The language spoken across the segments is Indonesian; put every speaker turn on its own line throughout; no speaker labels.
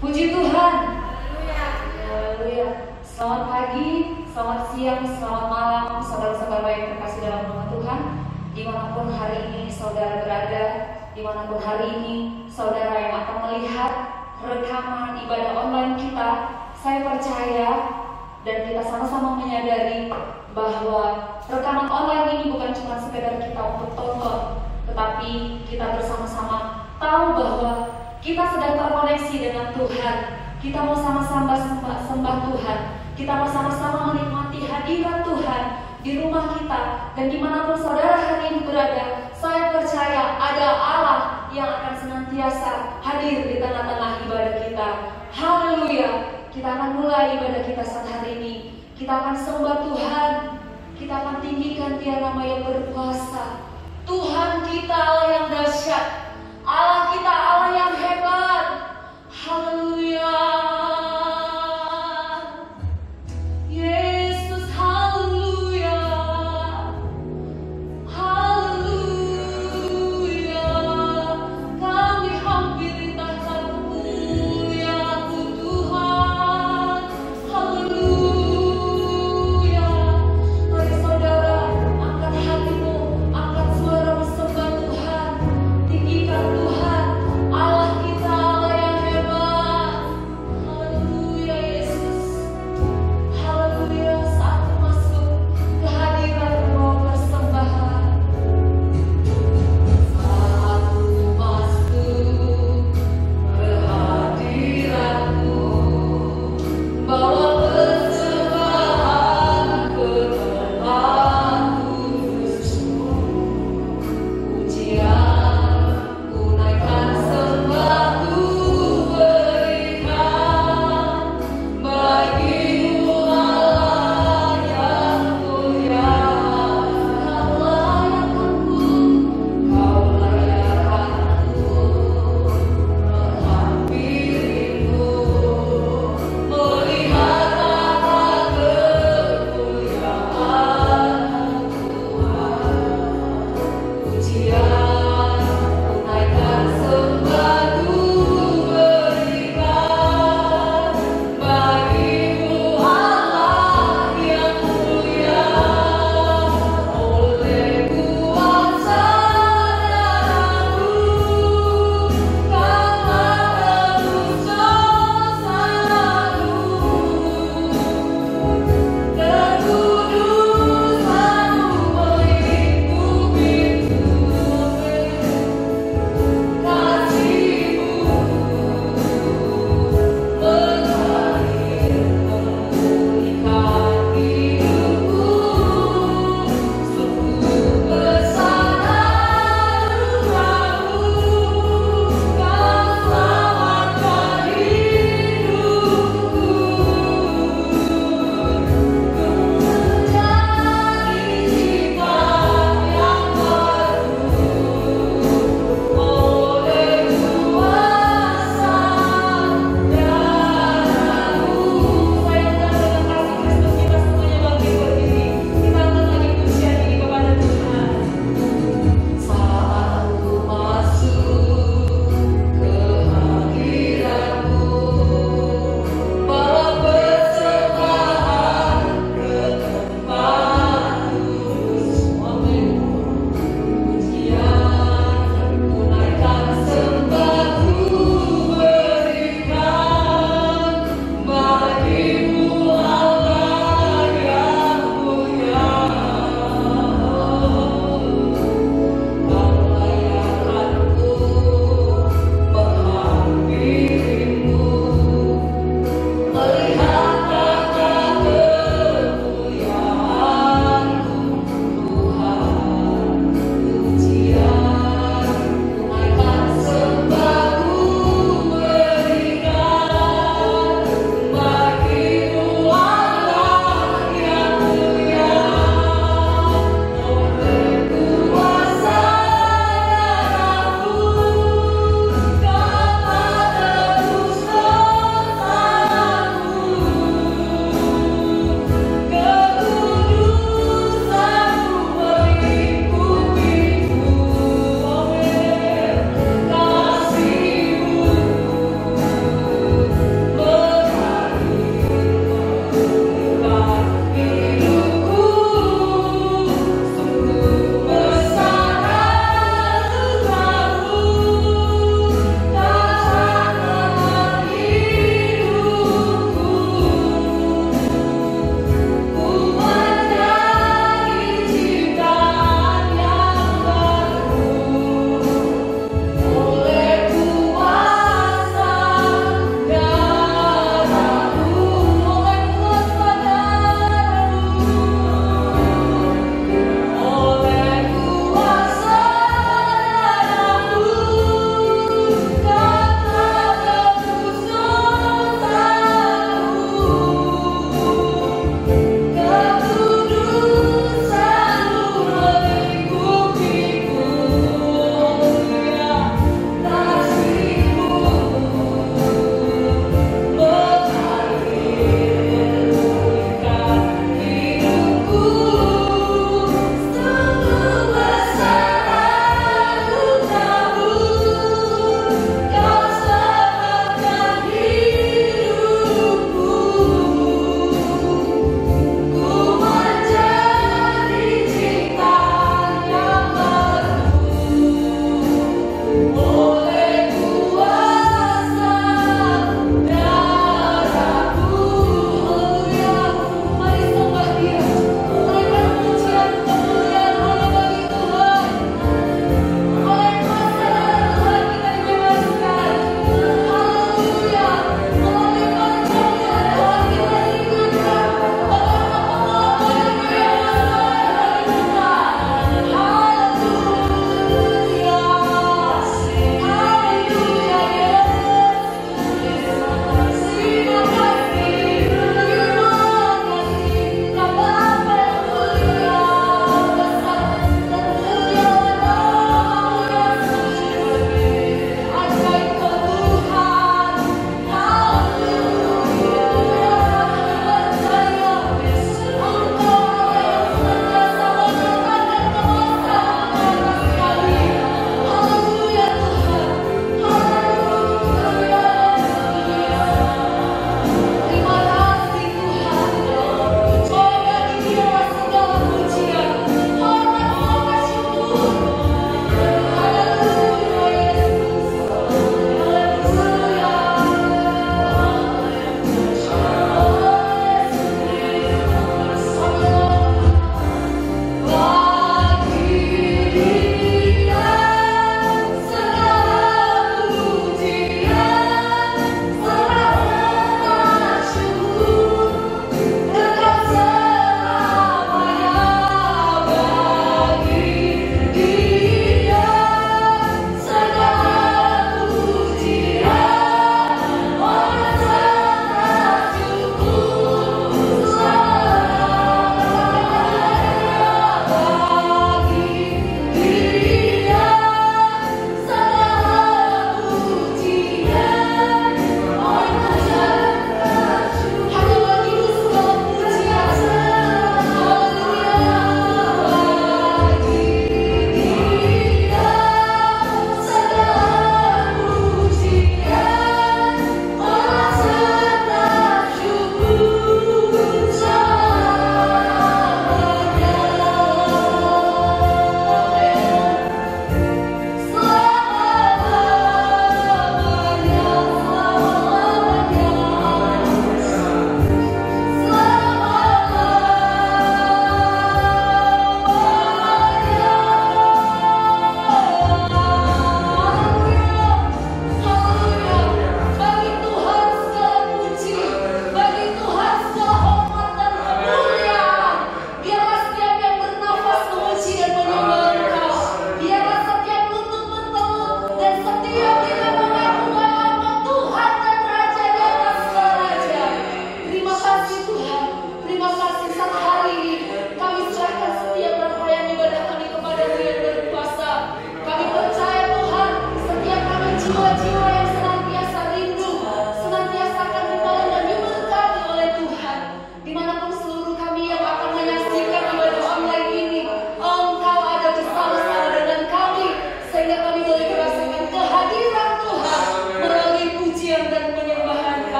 Puji Tuhan. Haleluya. Selamat pagi, selamat siang, selamat malam, saudara-saudara yang terkasih dalam nama Tuhan. Dimanapun hari ini saudara berada, dimanapun hari ini saudara yang akan melihat rekaman ibadah online kita, saya percaya dan kita sama-sama menyadari bahwa rekaman online ini bukan cuma sekedar kita untuk tonton, tetapi kita bersama-sama tahu bahwa kita sedang terkoneksi dengan Tuhan. Kita mau sama-sama sembah Tuhan. Kita mau sama-sama menikmati hadirat Tuhan di rumah kita. Dan dimanapun saudara hari ini berada, saya percaya ada Allah yang akan senantiasa hadir di tengah-tengah ibadah kita. Haleluya. Kita akan mulai ibadah kita saat hari ini. Kita akan sembah Tuhan. Kita akan tinggikan Dia nama yang berkuasa. Tuhan kita Allah yang dahsyat. Allah kita Allah yang hebat. Haleluya. Yesus, haleluya. Haleluya. Kami hampiri tahta-Mu ya Tuhan. Haleluya. Mari saudara, angkat hatimu, angkat suara sembah Tuhan. Tinggikan Tuhan. Allah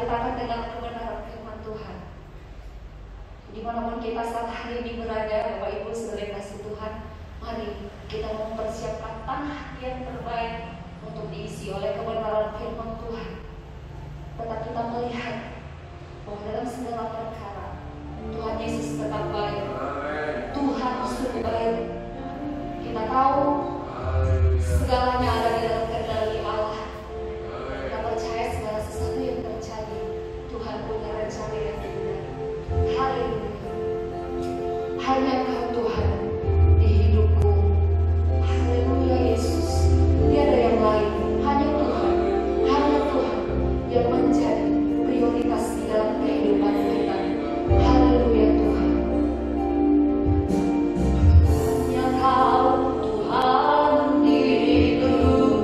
dinyatakan dengan kebenaran firman Tuhan. Dimanapun kita saat hari ini berada, Bapak Ibu saudara kasih Tuhan, mari kita mempersiapkan tanah yang terbaik untuk diisi oleh kebenaran firman Tuhan. Tetap kita melihat bahwa dalam segala perkara Tuhan Yesus tetap baik. Tuhan sungguh baik. Kita tahu segalanya ada di dalam kendali Allah. Kita percaya segala sesuatu yang terjadi, Tuhan punya rencana yang indah. Haleluya. Hanya Engkau Tuhan di hidupku. Haleluya Yesus. Tiada yang lain. Hanya Tuhan. Hanya Tuhan yang menjadi prioritas di dalam kehidupan kita. Haleluya Tuhan. Hanya Kau Tuhan di hidupku.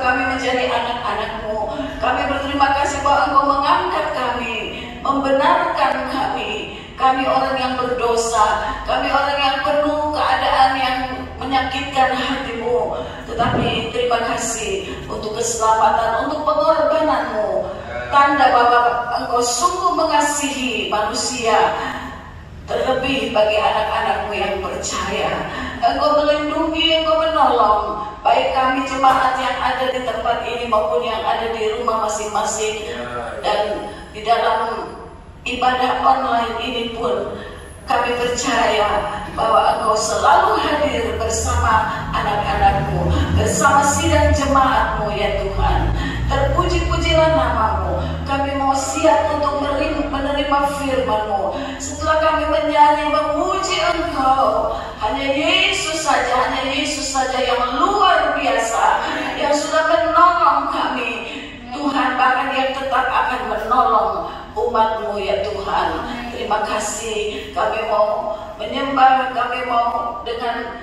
kami menjadi anak-anak-Mu. Kami berterima kasih bahwa Engkau mengangkat kami, membenarkan kami. Kami orang yang berdosa, kami orang yang penuh keadaan yang menyakitkan hati-Mu. Tetapi terima kasih untuk keselamatan, untuk pengorbanan-Mu. Tanda bahwa Engkau sungguh mengasihi manusia, terlebih bagi anak-anak-Mu yang percaya. Engkau melindungi, Engkau menolong, baik kami jemaat yang ada di tempat ini maupun yang ada di rumah masing-masing. Dan di dalam ibadah online ini pun kami percaya bahwa Engkau selalu hadir bersama anak-anak-Mu, bersama sidang jemaat-Mu ya Tuhan. Terpuji-pujilah nama-Mu. Kami mau siap untuk menerima firman-Mu. Setelah kami menyanyi memuji Engkau, hanya Yesus saja yang luar biasa, yang sudah menolong kami Tuhan, bahkan yang tetap akan menolong umat-Mu ya Tuhan. Terima kasih. Kami mau menyembah, kami mau dengan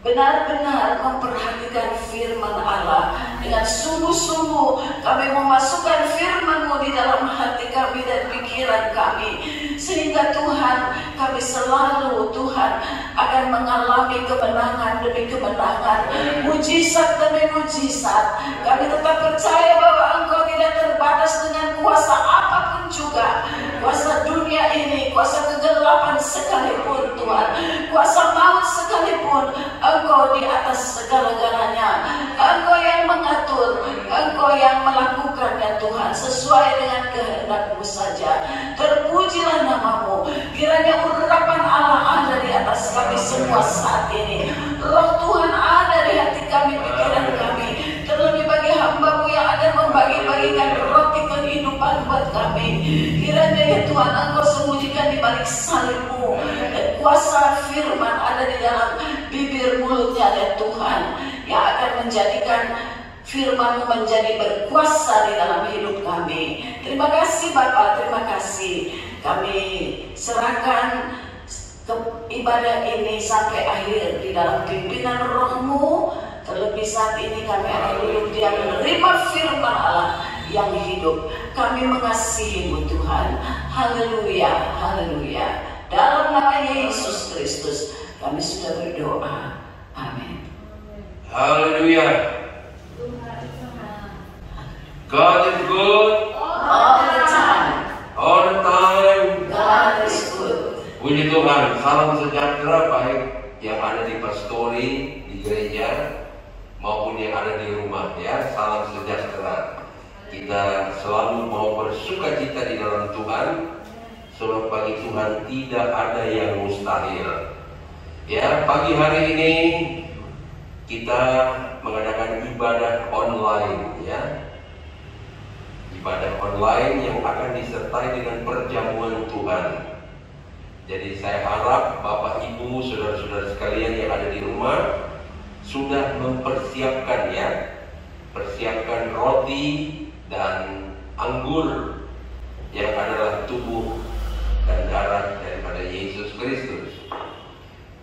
benar-benar memperhatikan firman Allah dengan sungguh-sungguh. Kami memasukkan firman-Mu di dalam hati kami dan pikiran kami, sehingga Tuhan, kami selalu Tuhan akan mengalami kemenangan demi kemenangan, mujizat demi mujizat. Kami tetap percaya bahwa Engkau tidak terbatas dengan kuasa apapun juga, kuasa dunia ini, kuasa kegelapan sekalipun Tuhan, kuasa maut sekalipun, Engkau di atas segala-galanya. Engkau yang mengatur, Engkau yang melakukannya Tuhan, sesuai dengan kehendak-Mu saja. Terpujilah nama-Mu. Kiranya urapan Allah ada di atas kami semua saat ini. Roh Tuhan ada di hati kami, pikiran kami. Terlebih bagi hamba-Mu yang akan membagi-bagikan roti kehidupan buat kami. Kiranya ya Tuhan, Engkau sembunyikan di balik salib-Mu, dan kuasa firman ada di dalam bibir mulutnya ya Tuhan, yang akan menjadikan firman-Mu menjadi berkuasa di dalam hidup kami. Terima kasih Bapa, terima kasih. Kami serahkan ke ibadah ini sampai akhir di dalam pimpinan Roh-Mu. Terlebih saat ini kami akan duduk diam menerima firman Allah yang hidup. Kami mengasihi-Mu Tuhan. Haleluya, haleluya. Dalam nama Yesus Kristus kami sudah berdoa. Amin.
Haleluya. God is good
all the time.
All the time.
God is good.
Puji Tuhan. Salam sejahtera baik yang ada di pastori, di gereja, maupun yang ada di rumah ya. Salam sejahtera. Kita selalu mau bersukacita di dalam Tuhan, sebab bagi Tuhan tidak ada yang mustahil. Ya, pagi hari ini kita mengadakan ibadah online ya. Ibadah online yang akan disertai dengan perjamuan Tuhan. Jadi saya harap Bapak Ibu, saudara-saudara sekalian yang ada di rumah sudah mempersiapkan ya, persiapkan roti dan anggur yang adalah tubuh dan darah daripada Yesus Kristus.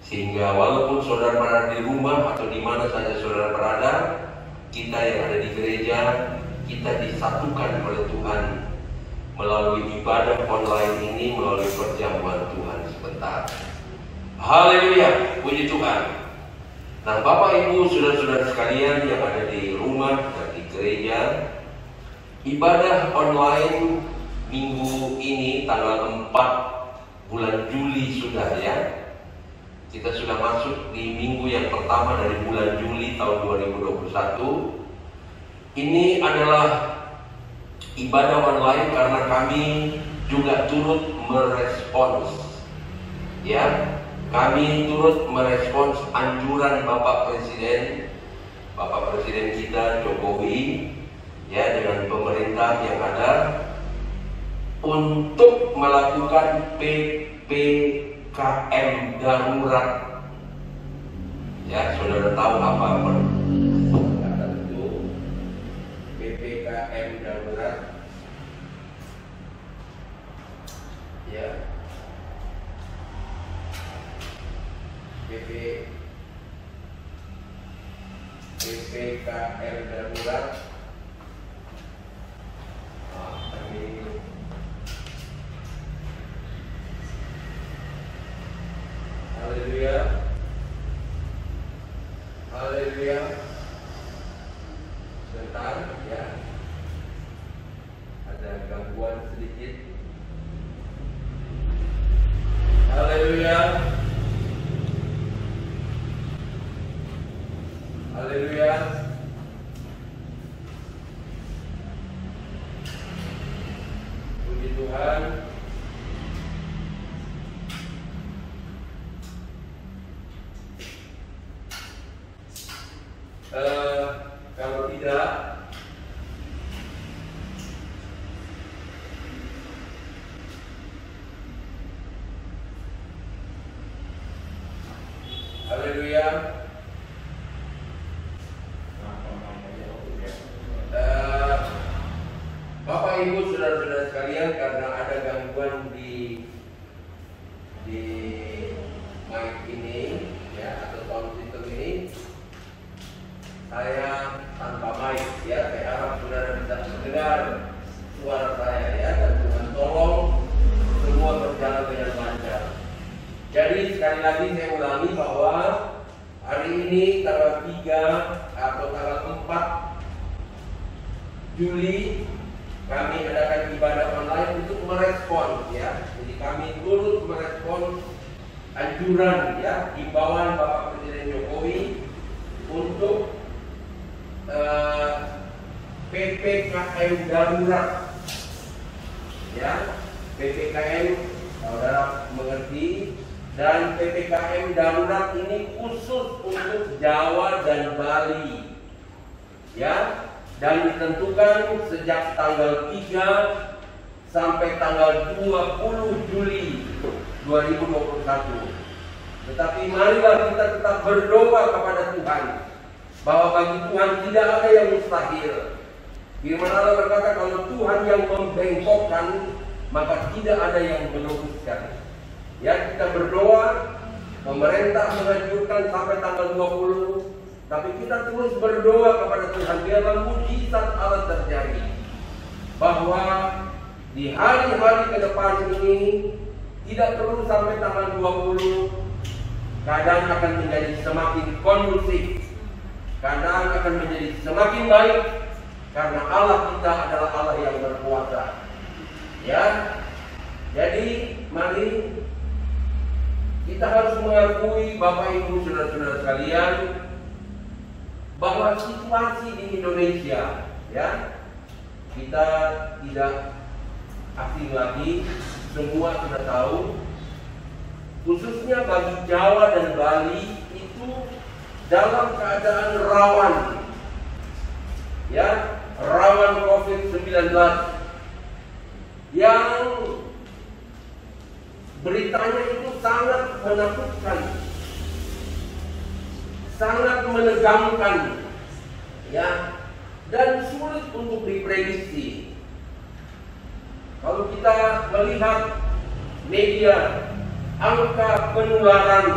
Sehingga walaupun saudara berada di rumah atau di mana saja saudara berada, kita yang ada di gereja, kita disatukan oleh Tuhan melalui ibadah online ini, melalui perjamuan Tuhan sebentar. Haleluya, puji Tuhan. Nah, Bapak Ibu, saudara-saudara sekalian yang ada di rumah dan di gereja, ibadah online minggu ini tanggal 4 bulan Juli sudah ya. Kita sudah masuk di minggu yang pertama dari bulan Juli tahun 2021. Ini adalah ibadah online karena kami juga turut merespons ya. Kami turut merespons anjuran Bapak Presiden kita Jokowi ya, dengan pemerintah yang ada untuk melakukan PPKM darurat. Ya, saudara tahu apa itu PPKM darurat? Ya. PPKM darurat Tuhan. Kalau tidak, haleluya. Bapak Ibu saudara-saudara sekalian, karena ada gangguan di mic ini ya, atau sound system ini, saya tanpa mic ya. Saya harap saudara bisa mendengar suara saya ya, dan Tuhan tolong semua berjalan dengan lancar. Jadi sekali lagi saya ulangi bahwa hari ini tanggal 3 atau tanggal 4 Juli kami adakan ibadah online untuk merespon ya. Jadi kami turut merespon anjuran ya, himbauan Bapak Presiden Jokowi untuk PPKM darurat ya. PPKM saudara mengerti, dan PPKM darurat ini khusus untuk Jawa dan Bali ya, dan ditentukan sejak tanggal 3 sampai tanggal 20 Juli 2021. Tetapi marilah kita tetap berdoa kepada Tuhan bahwa bagi Tuhan tidak ada yang mustahil. Firman Allah berkata, kalau Tuhan yang membengkokkan, maka tidak ada yang meluruskan. Ya, kita berdoa, pemerintah menganjurkan sampai tanggal 20, tapi kita terus berdoa kepada Tuhan biarlah mujizat Allah terjadi, bahwa di hari-hari ke depan ini tidak perlu sampai tanggal 20, keadaan akan menjadi semakin kondusif, keadaan akan menjadi semakin baik, karena Allah kita adalah Allah yang berkuasa. Ya, jadi mari kita harus mengakui Bapak Ibu saudara-saudara sekalian, bahwa situasi di Indonesia ya, kita tidak asing lagi, semua sudah tahu, khususnya bagi Jawa dan Bali itu dalam keadaan rawan ya, rawan COVID-19 yang beritanya itu sangat menakutkan, sangat menegangkan ya, dan sulit untuk diprediksi. Kalau kita melihat media, angka penularan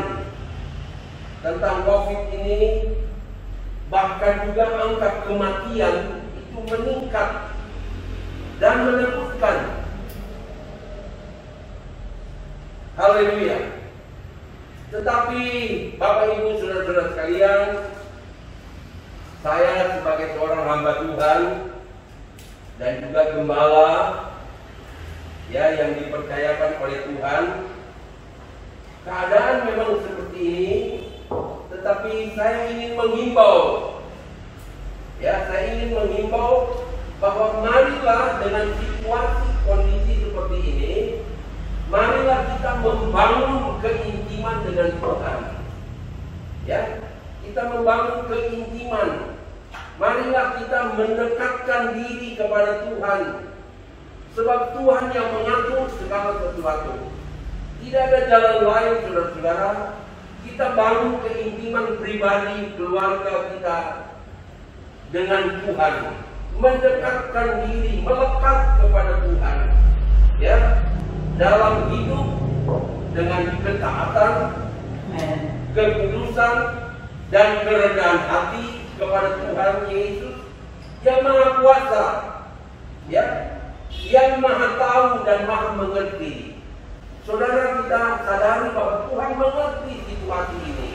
tentang COVID ini, bahkan juga angka kematian itu meningkat dan menakutkan. Haleluya. Tetapi Bapak Ibu saudara-saudara sekalian, saya sebagai seorang hamba Tuhan dan juga gembala ya, yang dipercayakan oleh Tuhan, keadaan memang seperti ini, tetapi saya ingin menghimbau ya, saya ingin menghimbau bahwa marilah dengan situasi kondisi seperti ini, marilah kita membangun keintiman dengan Tuhan. Ya, kita membangun keintiman. Marilah kita mendekatkan diri kepada Tuhan, sebab Tuhan yang mengatur segala sesuatu. Tidak ada jalan lain, saudara-saudara. Kita bangun keintiman pribadi keluarga kita dengan Tuhan, mendekatkan diri, melekat kepada Tuhan. Ya, dalam hidup dengan ketaatan, kekudusan, dan kerendahan hati kepada Tuhan Yesus yang Maha Kuasa, ya, yang Maha Tahu dan Maha Mengerti. Saudara, kita sadari bahwa Tuhan mengerti situasi ini,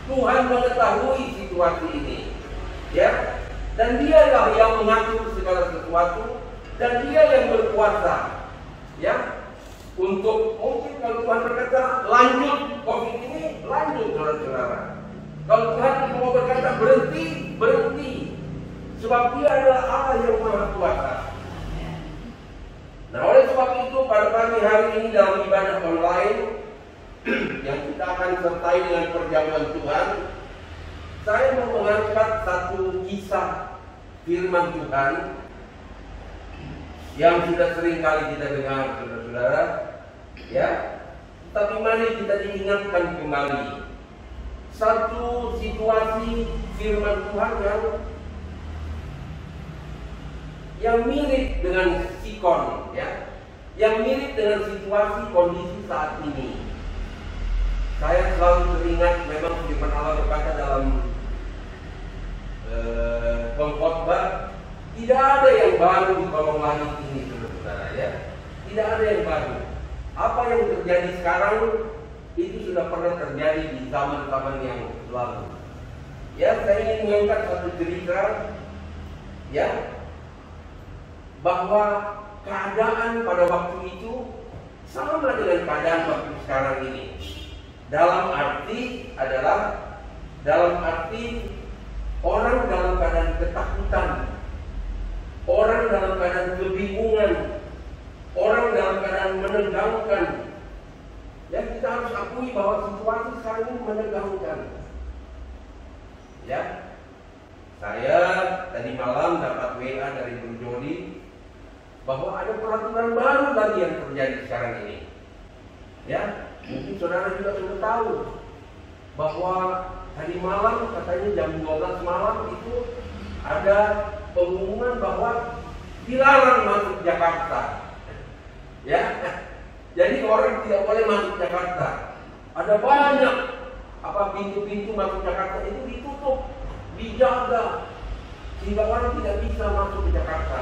Tuhan mengetahui situasi ini, ya, dan Dialah yang mengatur segala sesuatu, dan Dia yang berkuasa, ya. Untuk mungkin kalau Tuhan berkata lanjut COVID ini, lanjut saudara-saudara. Kalau Tuhan mau berkata berhenti, berhenti. Sebab Dia adalah Allah yang Maha Kuasa. Nah, oleh sebab firman Tuhan yang sudah sering kali kita dengar, saudara-saudara, ya. Tapi mari kita diingatkan kembali satu situasi firman Tuhan yang mirip dengan Sikon, ya, yang mirip dengan situasi kondisi saat ini. Saya selalu teringat memang firman Allah berkata dalam pengkhotbah, tidak ada yang baru di kolong langit ini, saudara-saudara, ya. Tidak ada yang baru. Apa yang terjadi sekarang itu sudah pernah terjadi di zaman-zaman yang lalu. Ya, saya ingin mengangkat satu cerita, ya, bahwa keadaan pada waktu itu sama dengan keadaan waktu sekarang ini. Dalam arti orang dalam keadaan ketakutan, orang dalam keadaan kebingungan, orang dalam keadaan menegangkan. Ya, kita harus akui bahwa situasi sekarang ini menegangkan. Ya, saya tadi malam dapat WA dari Bro Jody bahwa ada peraturan baru lagi yang terjadi sekarang ini. Ya, mungkin saudara juga sudah tahu bahwa tadi malam, katanya jam 12 malam itu ada pengumuman bahwa dilarang masuk Jakarta. Ya, jadi orang tidak boleh masuk Jakarta. Ada banyak pintu-pintu masuk Jakarta itu ditutup, dijaga, sehingga orang tidak bisa masuk ke Jakarta.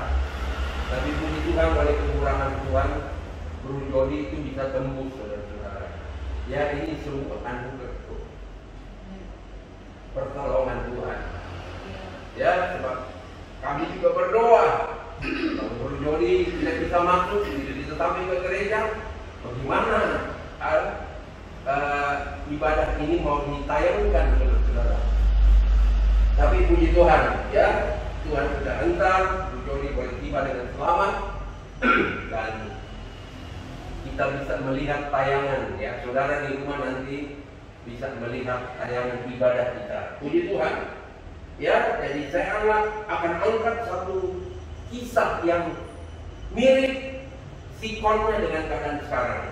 Tapi puji Tuhan, oleh kemurahan Tuhan, Bro Jody itu bisa tembus, saudara-saudara. Ya, ini sungguh anugerah, pertolongan Tuhan. Ya, sebab kami juga berdoa kalau Bro Jody tidak bisa masuk, tidak bisa sampai ke gereja, bagaimana ibadah ini mau ditayangkan, saudara-saudara. Tapi puji Tuhan, ya, Tuhan sudah hantar Bro Jody boleh tiba dengan selamat dan kita bisa melihat tayangan, ya, saudara di rumah nanti bisa melihat tayangan ibadah kita. Puji Tuhan. Ya, jadi saya akan angkat satu kisah yang mirip Sikonnya dengan keadaan sekarang.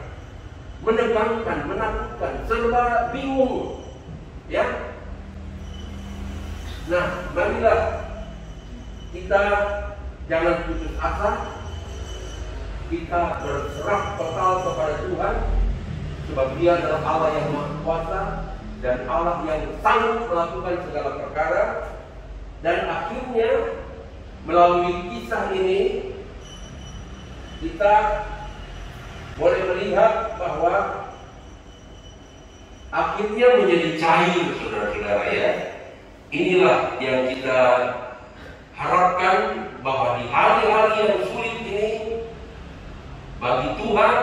Menegangkan, menakutkan, serba bingung. Ya. Nah, marilah kita jangan putus asa. Kita berserah total kepada Tuhan, sebab Dia adalah Allah yang Maha Kuasa dan Allah yang sanggup melakukan segala perkara. Dan akhirnya melalui kisah ini kita boleh melihat bahwa akhirnya menjadi cair, saudara-saudara, ya. Inilah yang kita harapkan, bahwa di hari-hari yang sulit ini bagi Tuhan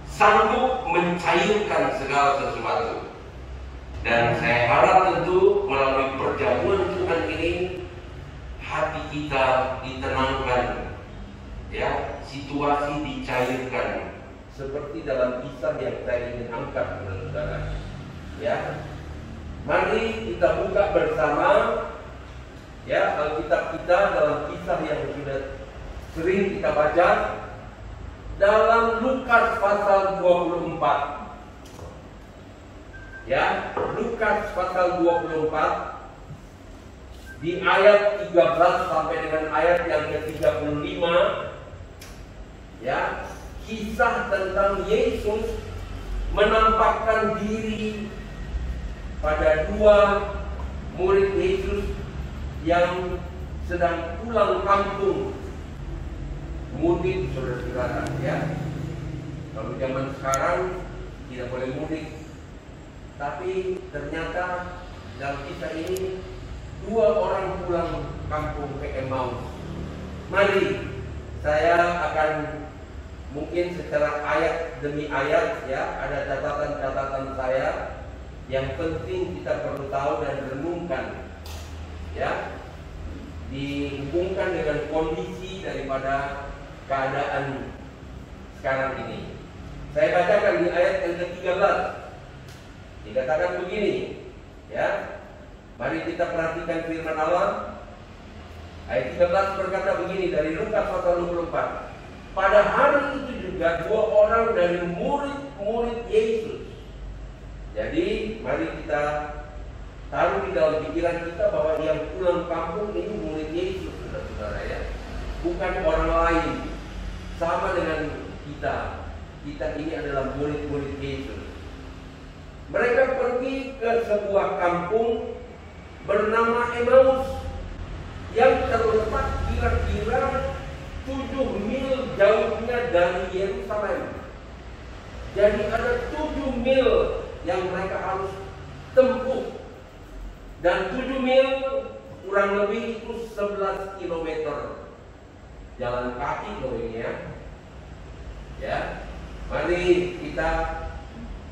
sanggup mencairkan segala sesuatu. Dan saya harap tentu melalui perjamuan Tuhan ini hati kita ditenangkan, ya, situasi dicairkan seperti dalam kisah yang saya ingin angkat, saudara. Ya, mari kita buka bersama, ya, Alkitab kita dalam kisah yang sudah sering kita baca dalam Lukas pasal 24. Ya, Lukas pasal 24 di ayat 13 sampai dengan ayat yang ke-35, ya, kisah tentang Yesus menampakkan diri pada dua murid Yesus yang sedang pulang kampung mudik, saudara-saudara, ya. Kalau zaman sekarang tidak boleh mudik, tapi ternyata dalam kisah ini dua orang pulang kampung ke Emmaus. Mari saya akan mungkin secara ayat demi ayat, ya, ada catatan-catatan saya yang penting kita perlu tahu dan renungkan, ya, dihubungkan dengan kondisi daripada keadaan sekarang ini. Saya bacakan di ayat yang ke-13. Dikatakan begini, ya. Mari kita perhatikan firman Allah. Ayat 13 berkata begini dari Lukas pasal 24. Pada hari itu juga 2 orang dari murid-murid Yesus. Jadi mari kita taruh di dalam pikiran kita bahwa yang pulang kampung ini murid Yesus, saudara-saudara ya. Bukan orang lain. Sama dengan kita. Kita ini adalah murid-murid Yesus. Mereka pergi ke sebuah kampung bernama Emmaus yang terletak kira-kira 7 mil jauhnya dari Yerusalem. Jadi ada 7 mil yang mereka harus tempuh. Dan 7 mil kurang lebih itu 11 kilometer. Jalan kaki loh ini ya. Ya, mari kita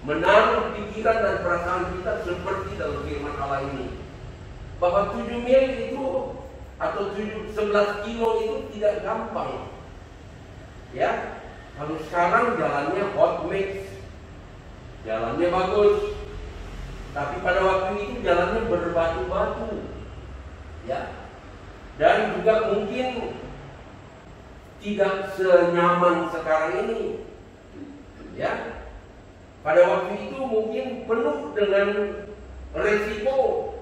menaruh pikiran dan perasaan kita seperti dalam firman Allah ini. Bahwa 7 mil itu atau 11 kilo itu tidak gampang. Ya, kalau sekarang jalannya hot mix, jalannya bagus. Tapi pada waktu itu jalannya berbatu-batu. Ya. Dan juga mungkin tidak senyaman sekarang ini. Ya. Pada waktu itu mungkin penuh dengan resiko.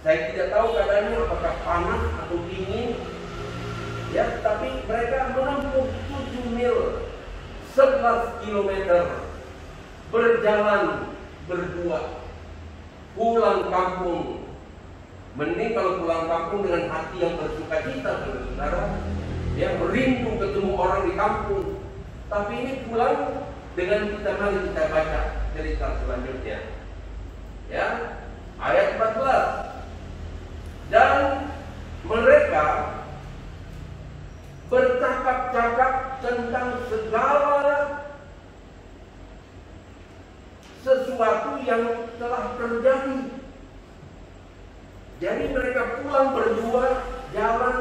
Saya tidak tahu keadaannya apakah panas atau dingin. Ya, tapi mereka menempuh 7 mil 11 kilometer berjalan berdua pulang kampung. Mending kalau pulang kampung dengan hati yang bersukacita, saudara, yang rindu ketemu orang di kampung. Tapi ini pulang dengan mari kita baca cerita selanjutnya. Ya, ayat 14. Dan mereka bercakap-cakap tentang segala sesuatu yang telah terjadi. Jadi mereka pulang berdua jalan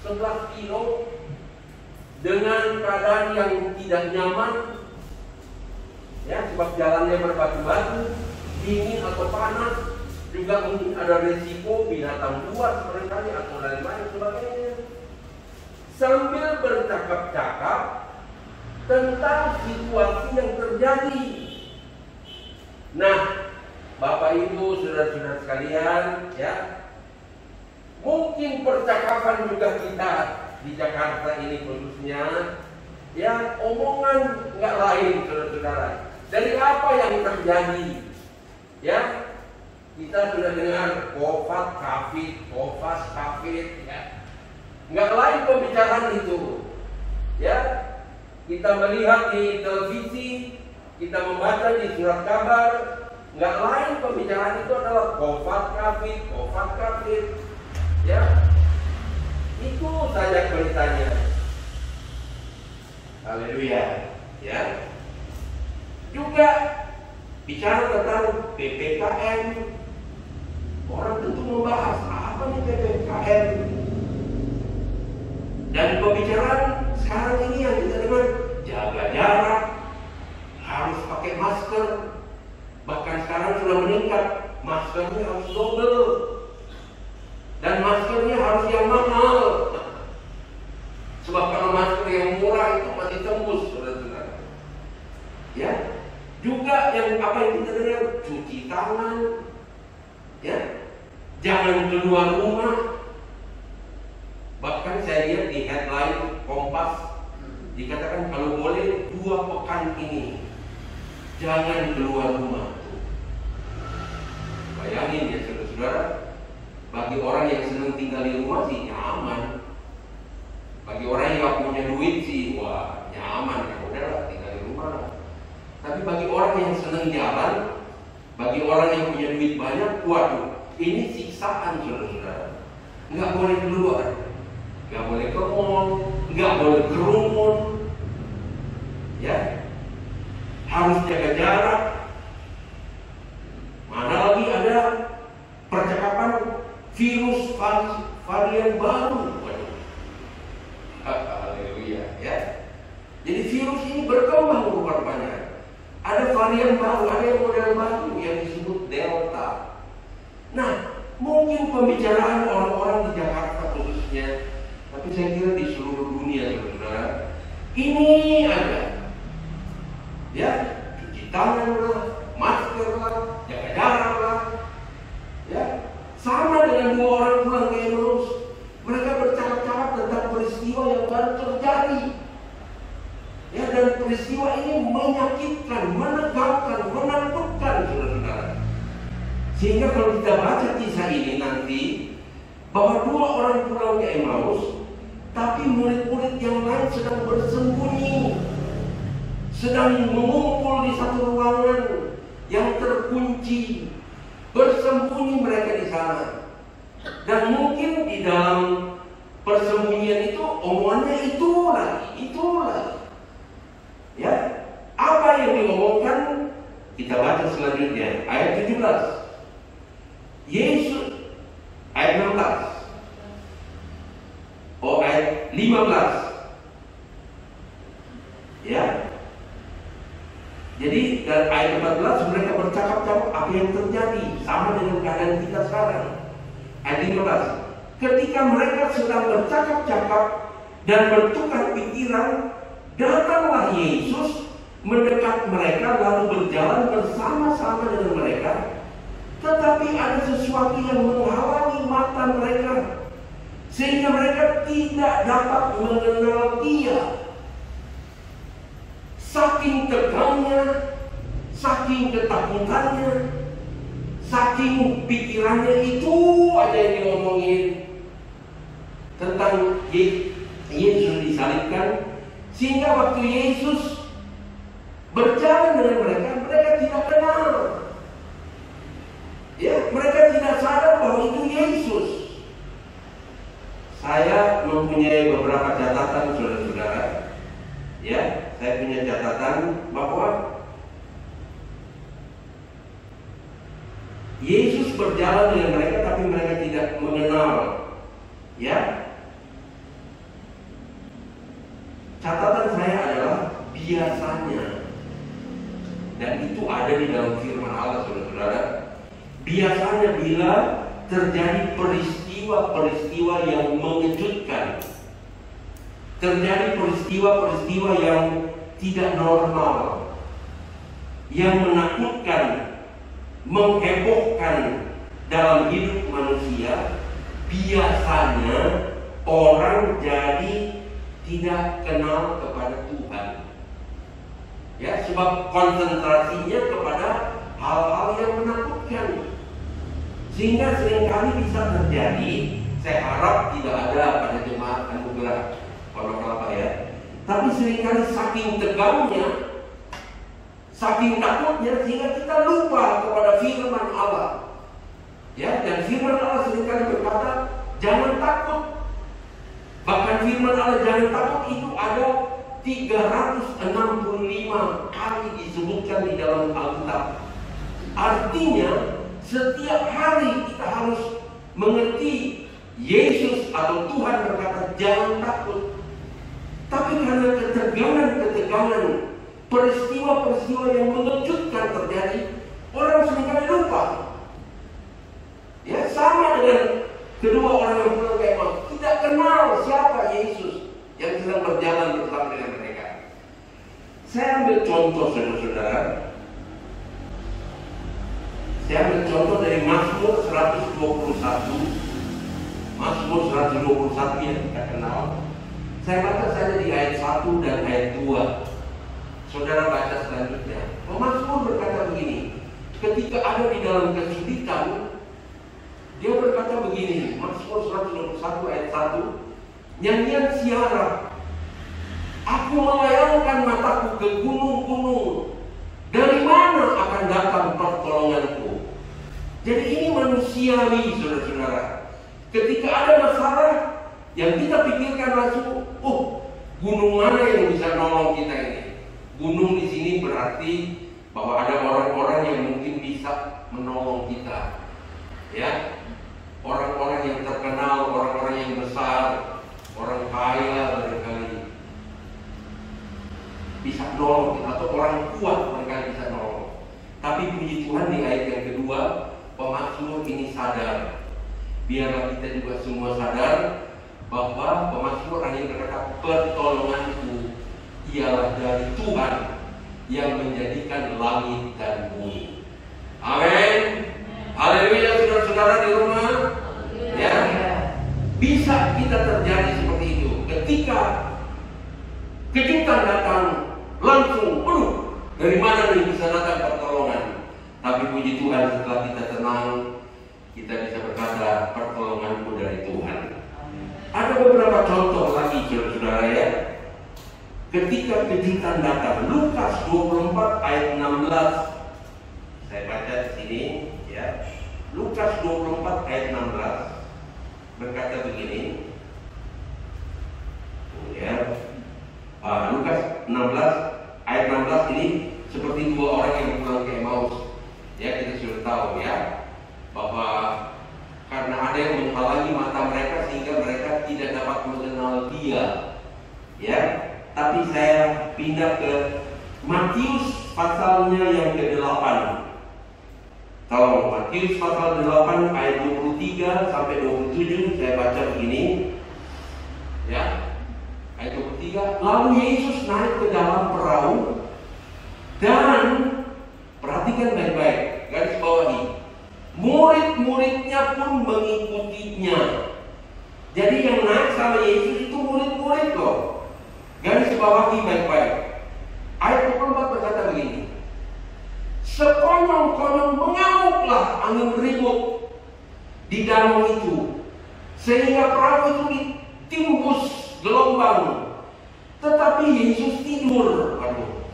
11 kilo dengan keadaan yang tidak nyaman. Ya, sebab jalannya berbatu-batu, dingin atau panas. Juga mungkin ada risiko binatang buas barangkali atau lain-lain sebagainya. Sambil bercakap-cakap tentang situasi yang terjadi. Nah, Bapak Ibu, saudara-saudara sekalian, ya, mungkin percakapan juga kita di Jakarta ini khususnya, ya, omongan nggak lain, saudara-saudara. Dari apa yang terjadi, ya? Kita sudah dengar kofat kafit, ya. Nggak lain pembicaraan itu, ya. Kita melihat di televisi, kita membaca di surat kabar, nggak lain pembicaraan itu adalah kofat kafit, ya. Itu saja beritanya. Haleluya, ya. Juga bicara tentang PPKM. Orang tentu membahas apa nih PPKM. Dan pembicaraan sekarang ini yang kita dengar, jaga jarak, harus pakai masker. Bahkan sekarang sudah meningkat, maskernya harus double. Dan maskernya harus yang mahal. Sebab kalau masker yang murah itu masih tembus, saudara-saudara. Ya, juga yang apa yang kita dengar, cuci tangan, ya, jangan keluar rumah. Bahkan saya lihat di headline Kompas dikatakan kalau boleh 2 pekan ini jangan keluar rumah. Bayangin ya saudara-saudara, bagi orang yang senang tinggal di rumah sih nyaman. Bagi orang yang gak punya duit sih, wah nyaman, ya udahlah tinggal di rumah. Tapi bagi orang yang senang jalan, bagi orang yang punya duit banyak, waduh, ini siksaan saudara-saudara. Nggak boleh keluar, nggak boleh ke mall, nggak boleh kerumun, ya, harus jaga jarak. Mana lagi ada percakapan virus varian baru. Haleluya, ya. Jadi virus ini berkembang rupanya. Ada varian baru, ada yang model baru yang disebut Delta. Nah, mungkin pembicaraan orang-orang di Jakarta khususnya Tapi saya kira di seluruh dunia, saudara, ini ada. Ya, cuci tangan lah, masker lah, jaga jarak lah. Ya, sama dengan dua orang pulang ke Emmaus. Mereka bercakap-cakap tentang peristiwa yang baru terjadi. Ya, dan peristiwa ini menyakitkan, menegangkan, menakutkan, saudara-saudara. Sehingga kalau kita baca kisah ini nanti, bahwa dua orang pulang ke Emmaus, tapi murid-murid yang lain sedang bersembunyi, sedang mengumpul di satu ruangan yang terkunci, bersembunyi mereka di sana. Dan mungkin di dalam persembunyian itu omongannya itu lagi. Ya, apa yang diomongkan? Kita baca selanjutnya ayat 17. Yesus ayat 16. Ayat 15. Ya. Jadi dari ayat 14 mereka bercakap-cakap apa yang terjadi, sama dengan keadaan kita sekarang. Ayat 15. Ketika mereka sedang bercakap-cakap dan bertukar pikiran, datanglah Yesus mendekat mereka lalu berjalan bersama-sama dengan mereka. Tetapi ada sesuatu yang menghalangi mata mereka, sehingga mereka tidak dapat mengenal Dia. Saking tegangnya, saking ketakutannya, saking pikirannya itu aja yang diomongin tentang Yesus disalibkan, sehingga waktu Yesus berjalan dengan mereka, mereka tidak kenal. Ya, mereka tidak sadar bahwa itu Yesus. Saya mempunyai beberapa catatan, saudara-saudara. Ya, saya punya catatan bahwa Yesus berjalan dengan mereka, tapi mereka tidak mengenal. Ya, catatan saya adalah biasanya, dan itu ada di dalam firman Allah, saudara-saudara. Biasanya bila terjadi peristiwa-peristiwa yang mengejutkan, terjadi peristiwa-peristiwa yang tidak normal, yang menakutkan, menghebohkan dalam hidup manusia, biasanya orang jadi tidak kenal kepada Tuhan. Ya, sebab konsentrasinya kepada hal-hal yang menakutkan. Sehingga seringkali bisa terjadi, saya harap tidak ada pada jemaat anugerah Pondok Kelapa ya, tapi seringkali saking tegangnya, saking takutnya, sehingga kita lupa kepada firman Allah. Ya, dan firman Allah seringkali berkata, jangan takut. Bahkan firman Allah jangan takut itu ada 365 kali disebutkan di dalam Alkitab. Artinya setiap hari kita harus mengerti Yesus atau Tuhan berkata jangan takut. Tapi karena ketegangan, peristiwa-peristiwa yang mengejutkan terjadi, orang seringkali lupa. Ya, sama dengan kedua orang yang pulang ke Emmaus, tidak kenal siapa Yesus yang sedang berjalan bersama dengan mereka. Saya ambil contoh, saudara-saudara. Saya ambil contoh dari Mazmur 121. Mazmur 121 yang kita kenal. Saya baca saja di ayat 1 dan ayat 2. Saudara baca selanjutnya. Mazmur berkata begini, ketika ada di dalam kesulitan, dia berkata begini, Mazmur 121 ayat 1, nyanyian siara, aku melayangkan mataku ke gunung-gunung, dari mana akan datang pertolonganku? Jadi ini manusiawi, saudara-saudara. Ketika ada masalah, yang kita pikirkan langsung, gunung mana yang bisa nolong kita ini? Gunung di sini berarti bahwa ada orang-orang yang mungkin bisa menolong kita. Ya, orang-orang yang terkenal, orang-orang yang besar, orang kaya barangkali bisa nolong kita, atau orang kuat barangkali bisa nolong. Tapi puji Tuhan di ayat yang kedua, pemazmur ini sadar, biarlah kita juga semua sadar bahwa pemazmur hanya berkata, pertolonganku ialah dari Tuhan yang menjadikan langit dan bumi. Amin. Haleluya, saudara-saudara di rumah. Ya, bisa kita terjadi seperti itu. Ketika kejutan datang, langsung dari mana nih bisa datang pertolongan? Tapi puji Tuhan, setelah kita tenang, kita bisa berkata, pertolonganku dari Tuhan. Ada beberapa contoh lagi, saudara-saudara ya. Ketika kejutan datang, Lukas 24 ayat 16. Saya baca di sini ya. Lukas 24 ayat 16 berkata begini. Ya. Lukas 16 ayat 16 ini seperti dua orang yang pulang ke Emmaus. Ya, kita sudah tahu ya bahwa karena ada yang menghalangi mata mereka sehingga mereka tidak dapat mengenal Dia. Ya, tapi saya pindah ke Matius pasalnya yang ke-8. Kalau Matius pasal 8 ayat 23 sampai 27 saya baca begini. Ya. Ayat 23, lalu Yesus naik ke dalam perahu dan perhatikan baik-baik, garis bawahi, murid-muridnya pun mengikutinya. Jadi yang naik sama Yesus itu murid-murid loh. Garis bawahi baik-baik. Ayat 24 berkata begini, sekonyong-konyong mengamuklah angin ribut di danau itu, sehingga perahu itu ditimbus gelombang. Tetapi Yesus tidur. Aduh,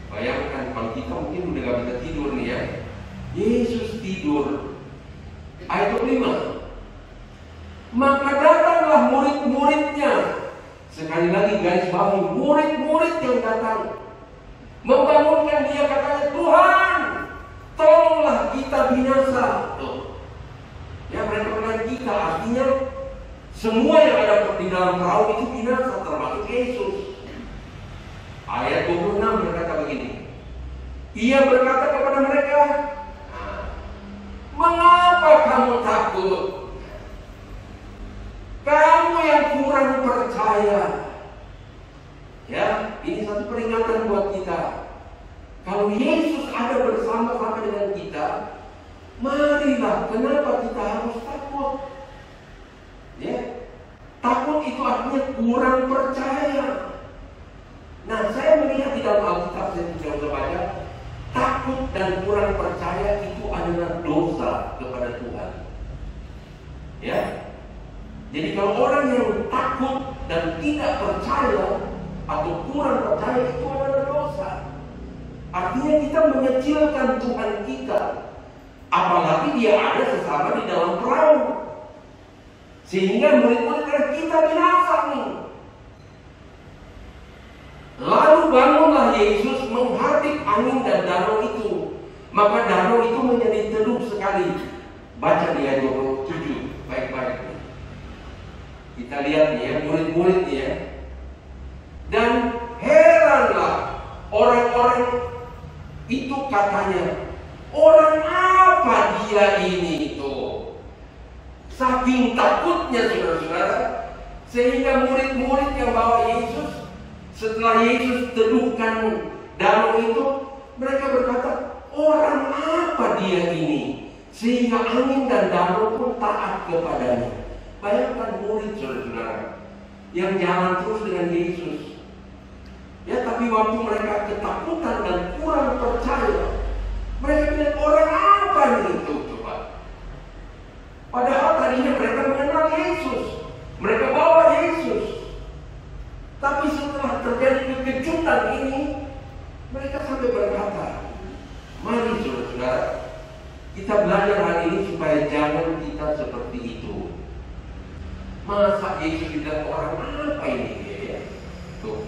bayangkan kalau kita mungkin udah gak bisa tidur nih ya. Yesus tidur. Ayat 25, maka datanglah murid-muridnya. Sekali lagi garis bawahi, murid-murid yang datang membangunkan dia, katanya, Tuhan, tolonglah kita binasa. Ya, mereka bilang kita, artinya semua yang ada di dalam perahu itu binasa, termasuk Yesus. Ayat 26 berkata begini, Ia berkata kepada mereka, mengapa kamu takut? Kamu yang kurang percaya. Ya, ini satu peringatan buat kita. Kalau Yesus ada bersama-sama dengan kita, marilah, kenapa kita harus takut? Ya, takut itu artinya kurang percaya. Nah, saya melihat di dalam Alkitab, saya sudah baca, takut dan kurang percaya itu adalah dosa kepada Tuhan. Ya, jadi kalau orang yang takut dan tidak percaya atau kurang percaya itu adalah dosa. Artinya kita mengecilkan Tuhan kita, apalagi dia ada sesama di dalam perahu, sehingga murid-murid kita binasa nih. Lalu bangunlah Yesus menghadap angin dan danau itu, maka danau itu menjadi teduh sekali. Baca di ayat 27 baik-baik. Kita lihat nih ya, murid-murid nih ya. Dan heranlah orang-orang itu, katanya, orang apa dia ini tuh? Saking takutnya, saudara-saudara, sehingga murid-murid yang bawa Yesus, setelah Yesus teduhkan danau itu, mereka berkata, orang apa dia ini? Sehingga angin dan danau pun taat kepadanya. Bayangkan murid, saudara-saudara, yang jalan terus dengan Yesus. Ya, tapi waktu mereka ketakutan dan kurang percaya, mereka bilang, orang apa itu? Coba. Padahal tadinya mereka mengenal Yesus, mereka bawa Yesus. Tapi setelah terjadi kekejutan ini, mereka sampai berkata, mari saudara-saudara, kita belajar hari ini supaya jangan kita seperti itu. Masa Yesus bilang orang apa ini ya? Tuh.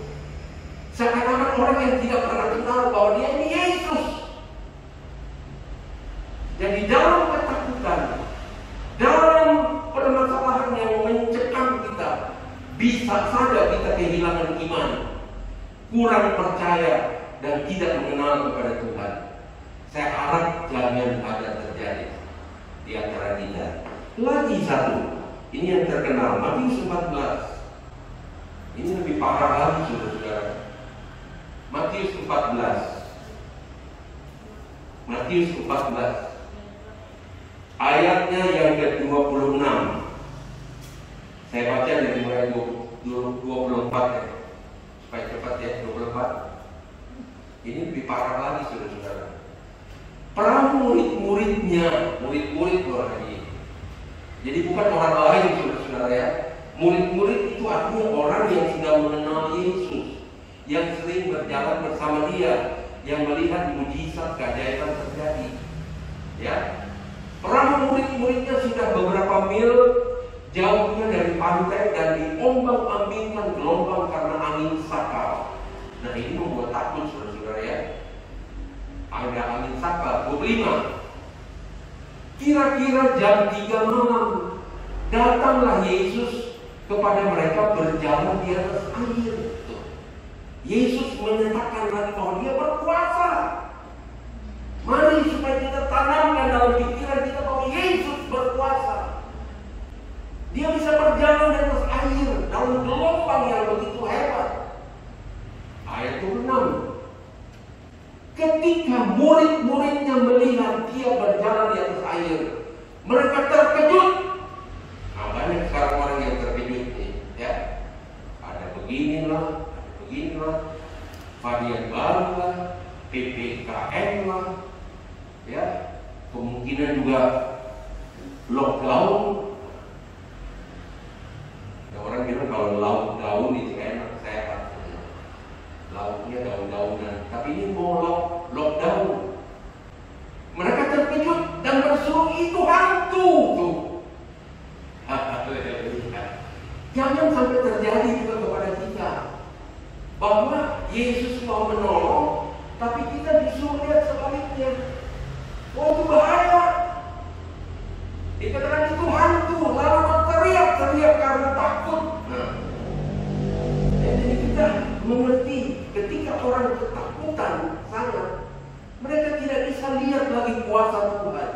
Seakan-akan orang yang tidak pernah kenal bahwa dia ini Yesus. Jadi dalam ketakutan, dalam permasalahan yang mencekam kita, bisa saja kita kehilangan iman, kurang percaya, dan tidak mengenal kepada Tuhan. Saya harap jangan ada terjadi di antara kita. Lagi satu, Ini yang terkenal, Matius 14. Ini lebih parah lagi saudara-saudara. Matius 14. Matius 14. Ayatnya yang ke-26. Saya baca dari mulai 24 ya. Supaya cepat ya, 24. Ini lebih parah lagi saudara-saudara. Para murid-muridnya, murid-murid orang ini. Jadi bukan orang lain saudara-saudara ya. Murid-murid itu artinya orang yang sudah mengenal Yesus, yang sering berjalan bersama Dia, yang melihat mujizat keajaiban terjadi. Ya, para murid-muridnya sudah beberapa mil jauhnya dari pantai dan diombang-ambingkan gelombang karena angin sakal. Nah ini membuat takut saudara-saudara ya. Ada angin sakal. 25. Kira-kira jam 3 malam datanglah Yesus kepada mereka berjalan di atas air. Yesus menyatakan lagi bahwa Dia berkuasa. Mari supaya kita tanamkan dalam pikiran kita bahwa Yesus berkuasa. Dia bisa berjalan di atas air dalam gelombang yang begitu hebat. Ayat 26. Ketika murid-muridnya melihat Dia berjalan di atas air, mereka terkejut. Nah, banyak sekarang orang yang terkejut nih, ya. Ada beginilah, varian baru lah, PPKM lah, ya. Kemungkinan juga lockdown. Ada orang bilang kalau lockdown itu enak, sehat. Lauknya daun-daunan, tapi ini mau lockdown. Mereka terkejut dan berseru, itu hantu. Tuh. Jangan sampai terjadi juga kepada kita bahwa Yesus mau menolong, tapi kita disuruh lihat sebaliknya. Oh, itu bahaya. Dikatakan itu hantu, lalu teriak-teriak karena takut. Nah, jadi kita mengerti ketika orang ketakutan sangat, mereka tidak bisa lihat lagi kuasa Tuhan.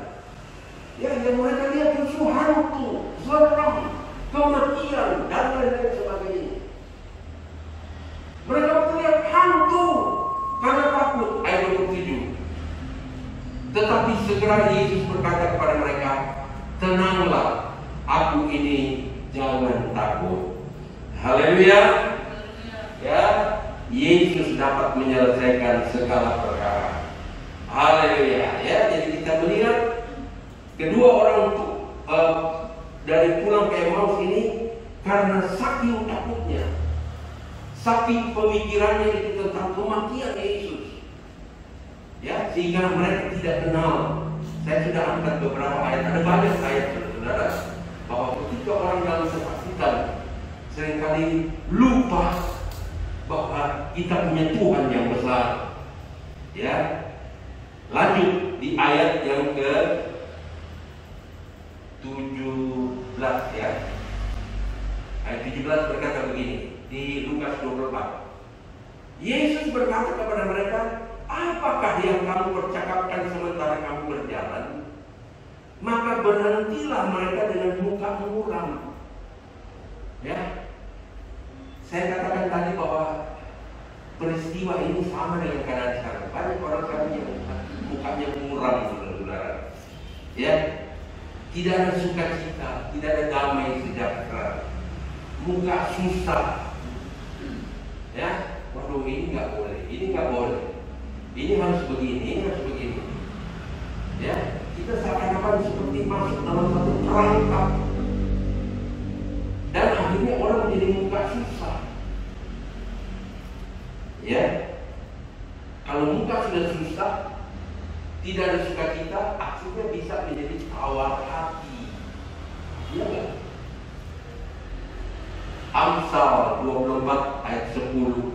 Ya, yang mereka lihat justru hantu, seram, kematian, dan lain-lain sebagainya. Mereka teriak hantu karena takut. Ayat 27. Tetapi segera Yesus berkata kepada mereka, tenanglah, aku ini, jangan takut. Haleluya. Ya, Yesus dapat menyelesaikan segala perkara. Haleluya. Ya, jadi kita melihat kedua orang dari pulang ke Emmaus ini karena saking takutnya, saking pemikirannya itu tentang kematian Yesus. Ya, sehingga mereka tidak kenal. Saya sudah angkat beberapa ayat, ada banyak ayat saudara, bahwa ketika orang dalam kesakitan seringkali lupa bahwa kita punya Tuhan yang besar. Ya, lanjut di ayat yang ke 17 ya. Ayat 17 berkata begini di Lukas 24. Yesus berkata kepada mereka, apakah yang kamu percakapkan sementara kamu berjalan? Maka berhentilah mereka dengan muka muram. Ya, saya katakan tadi bahwa peristiwa ini sama dengan keadaan sekarang. Banyak orang sekarang yang mukanya muram, saudara-saudara. Ya, tidak ada sukacita, tidak ada damai sejahtera. Muka susah. Ya, waduh ini nggak boleh, ini nggak boleh. Ini harus begini, ini harus begini. Ya, kita seakan-akan seperti masuk dalam satu perangkap. Dan akhirnya orang menjadi muka susah. Ya, kalau muka sudah susah, tidak ada sukacita, akhirnya bisa menjadi tawar hati. Iya kan? Amsal 24 ayat 10,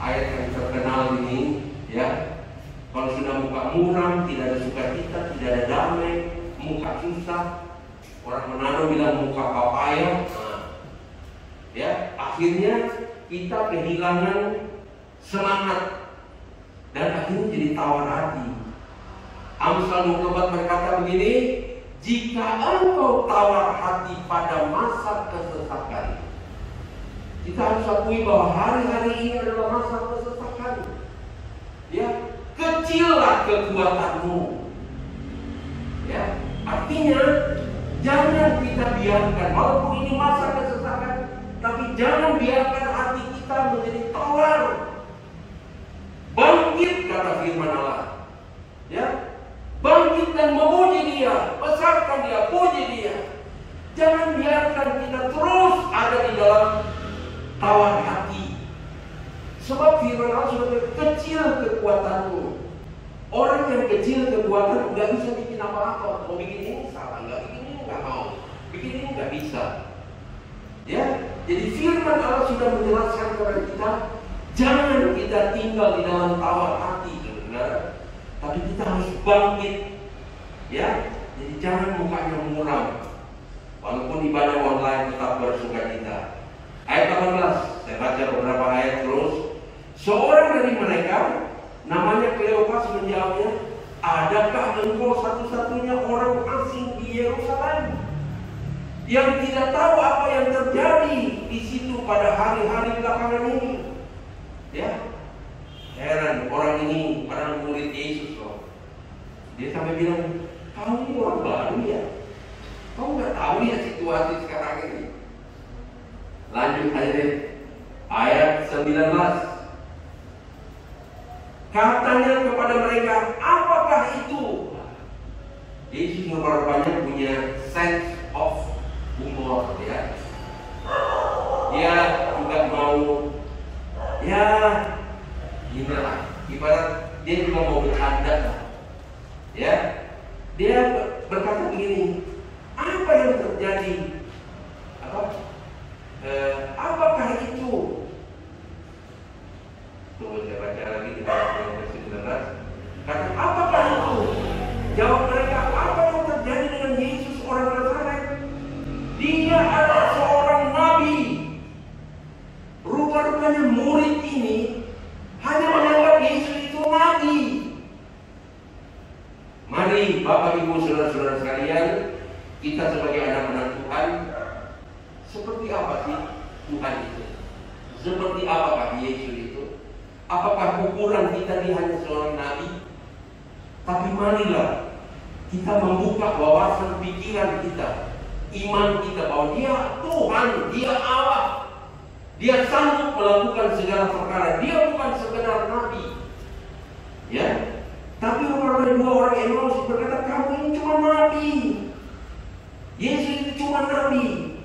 ayat yang terkenal ini, ya. Kalau sudah muka muram, tidak ada sukacita, tidak ada damai, muka susah, orang Manado bilang muka papaya. Nah, ya, akhirnya kita kehilangan semangat dan akhirnya jadi tawar hati. Amsal 24 berkata begini, jika engkau tawar hati pada masa kesesakan. Kita harus akui bahwa hari-hari ini adalah masa kesesakan. Ya, kecillah kekuatanmu. Ya, artinya jangan kita biarkan, walaupun ini masa kesesakan, tapi jangan biarkan hati kita menjadi tawar. Bangkit, kata firman Allah. Ya, bangkit dan memuji Dia, besarkan Dia, puji Dia. Jangan biarkan kita terus ada di dalam tawar hati. Sebab firman Allah sudah kecil kekuatanmu. Orang yang kecil kekuatan nggak bisa bikin apa-apa. Mau bikin ini salah, nggak bikin ini nggak mau, bikin ini nggak bisa. Ya, jadi firman Allah sudah menjelaskan kepada kita, jangan kita tinggal di dalam tawar hati, saudara. Tapi kita harus bangkit. Ya, jadi jangan mukanya muram. Walaupun ibadah online tetap bersukacita. Ayat 18, saya baca beberapa ayat terus. Seorang dari mereka, namanya Kleopas, menjawabnya, adakah engkau satu-satunya orang asing di Yerusalem yang tidak tahu apa yang terjadi di situ pada hari-hari belakangan ini? Ya, heran, orang ini padahal murid Yesus loh. Dia sampai bilang, kamu ini orang baru ya? Kamu nggak tahu ya situasi sekarang ini? Lanjut ayat 19. Katanya kepada mereka, apakah itu? Yesus rupanya punya sense of humor, ya. Dia juga mau, ya, inilah, ibarat dia juga mau bercanda, ya. Dia berkata begini, apa yang terjadi? Apakah itu? Tunggu saya baca lagi di ayat 19. Kata, apakah itu? Jawab mereka, apa yang terjadi dengan Yesus orang Nazaret? Dia adalah seorang nabi. Rupa-rupanya murid ini hanya menganggap Yesus itu nabi. Mari Bapak Ibu Saudara-saudara sekalian, kita sebagai anak-anak Tuhan, seperti apa sih Tuhan itu? Seperti apakah Yesus itu? Apakah ukuran kita dia hanya seorang nabi? Tapi marilah kita membuka wawasan pikiran kita, iman kita, bahwa Dia Tuhan, Dia Allah. Dia sanggup melakukan segala perkara. Dia bukan sekedar nabi. Ya. Tapi orang dua orang Emmaus berkata, kamu ini cuma nabi. Yesus itu cuma nabi.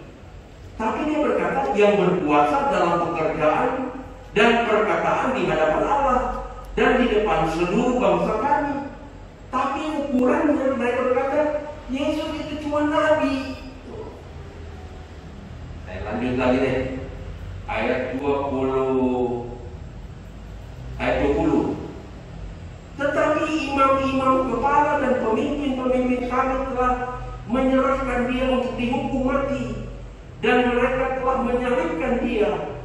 Tapi dia berkata, yang berkuasa dalam pekerjaan dan perkataan di hadapan Allah dan di depan seluruh bangsa kami. Tapi ukurannya mereka berkata, Yesus itu cuma nabi. Saya lanjut lagi deh. Ayat 20. Tetapi imam-imam kepala dan pemimpin-pemimpin kami telah menyerahkan dia untuk dihukum mati, dan mereka telah menyalibkan dia.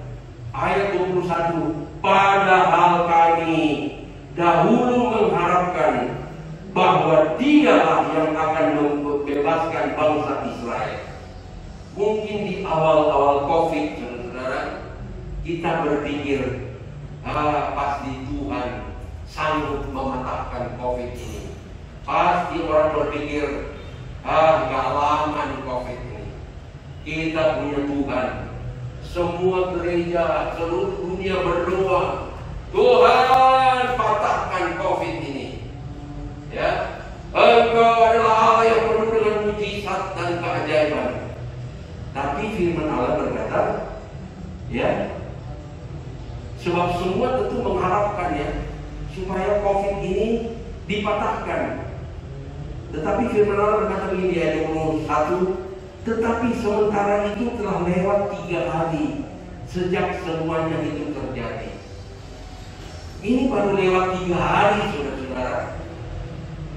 Ayat 21. Padahal kami dahulu mengharapkan bahwa Dialah yang akan membebaskan bangsa Israel. Mungkin di awal-awal COVID, saudara, kita berpikir, pasti Tuhan sanggup mematahkan COVID ini. Pasti orang berpikir, gak lama nih COVID ini. Kita punya Tuhan. Semua gereja seluruh dunia berdoa, Tuhan patahkan COVID ini. Ya, Engkau adalah Allah yang penuh dengan mujizat dan keajaiban. Tapi firman Allah berkata, ya, sebab semua tentu mengharapkan ya supaya COVID ini dipatahkan. Tetapi firman Allah berkata begini di ayat 21. Tetapi sementara itu telah lewat 3 hari sejak semuanya itu terjadi. Ini baru lewat 3 hari, saudara-saudara.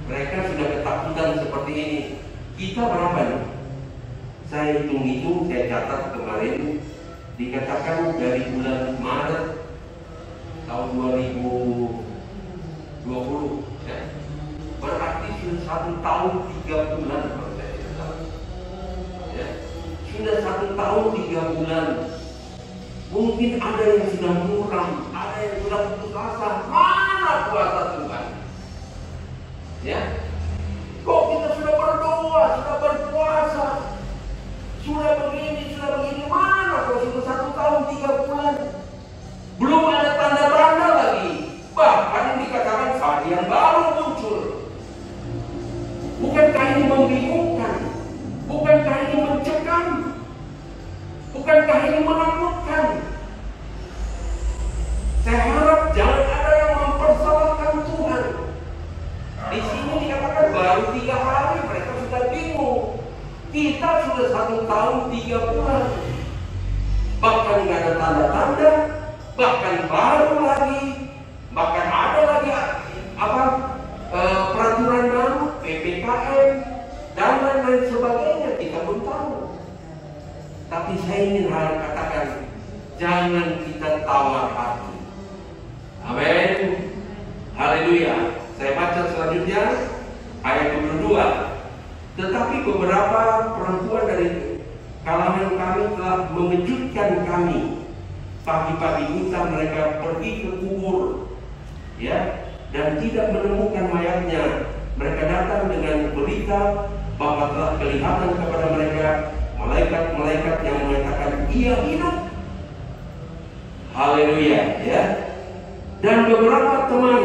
Mereka sudah ketakutan seperti ini. Kita berapa nih? Saya hitung-hitung, saya catat kemarin, dikatakan dari bulan Maret tahun 2020, ya, berarti sudah 1 tahun 3 bulan proses. sudah 1 tahun 3 bulan. Mungkin ada yang sudah muram, ada yang sudah putus asa. Mana kuasa Tuhan? Ya, kok kita sudah berdoa, sudah berpuasa, sudah begini, mana kok sudah 1 tahun 3 bulan? Belum ada tanda-tanda lagi. Bahkan yang dikatakan varian baru muncul. Bukankah ini membingungkan? Bukankah ini mencekam? Bukankah ini menakutkan? Saya harap jangan ada yang mempersalahkan Tuhan. Di sini dikatakan baru 3 hari mereka sudah bingung. Kita sudah 1 tahun 3 bulan. Bahkan nggak ada tanda-tanda, bahkan baru lagi, bahkan ada lagi peraturan baru, PPKM dan lain-lain sebagainya, kita belum tahu. Tapi saya ingin katakan, jangan kita tawar hati. Amin. Haleluya. Saya baca selanjutnya ayat 22. Tetapi beberapa perempuan dari kalangan kami telah mengejutkan kami. Pagi-pagi buta mereka pergi ke kubur, ya, dan tidak menemukan mayatnya. Mereka datang dengan berita bahwa telah kelihatan kepada mereka malaikat-malaikat yang mengatakan ia hidup. Haleluya, ya. Dan beberapa teman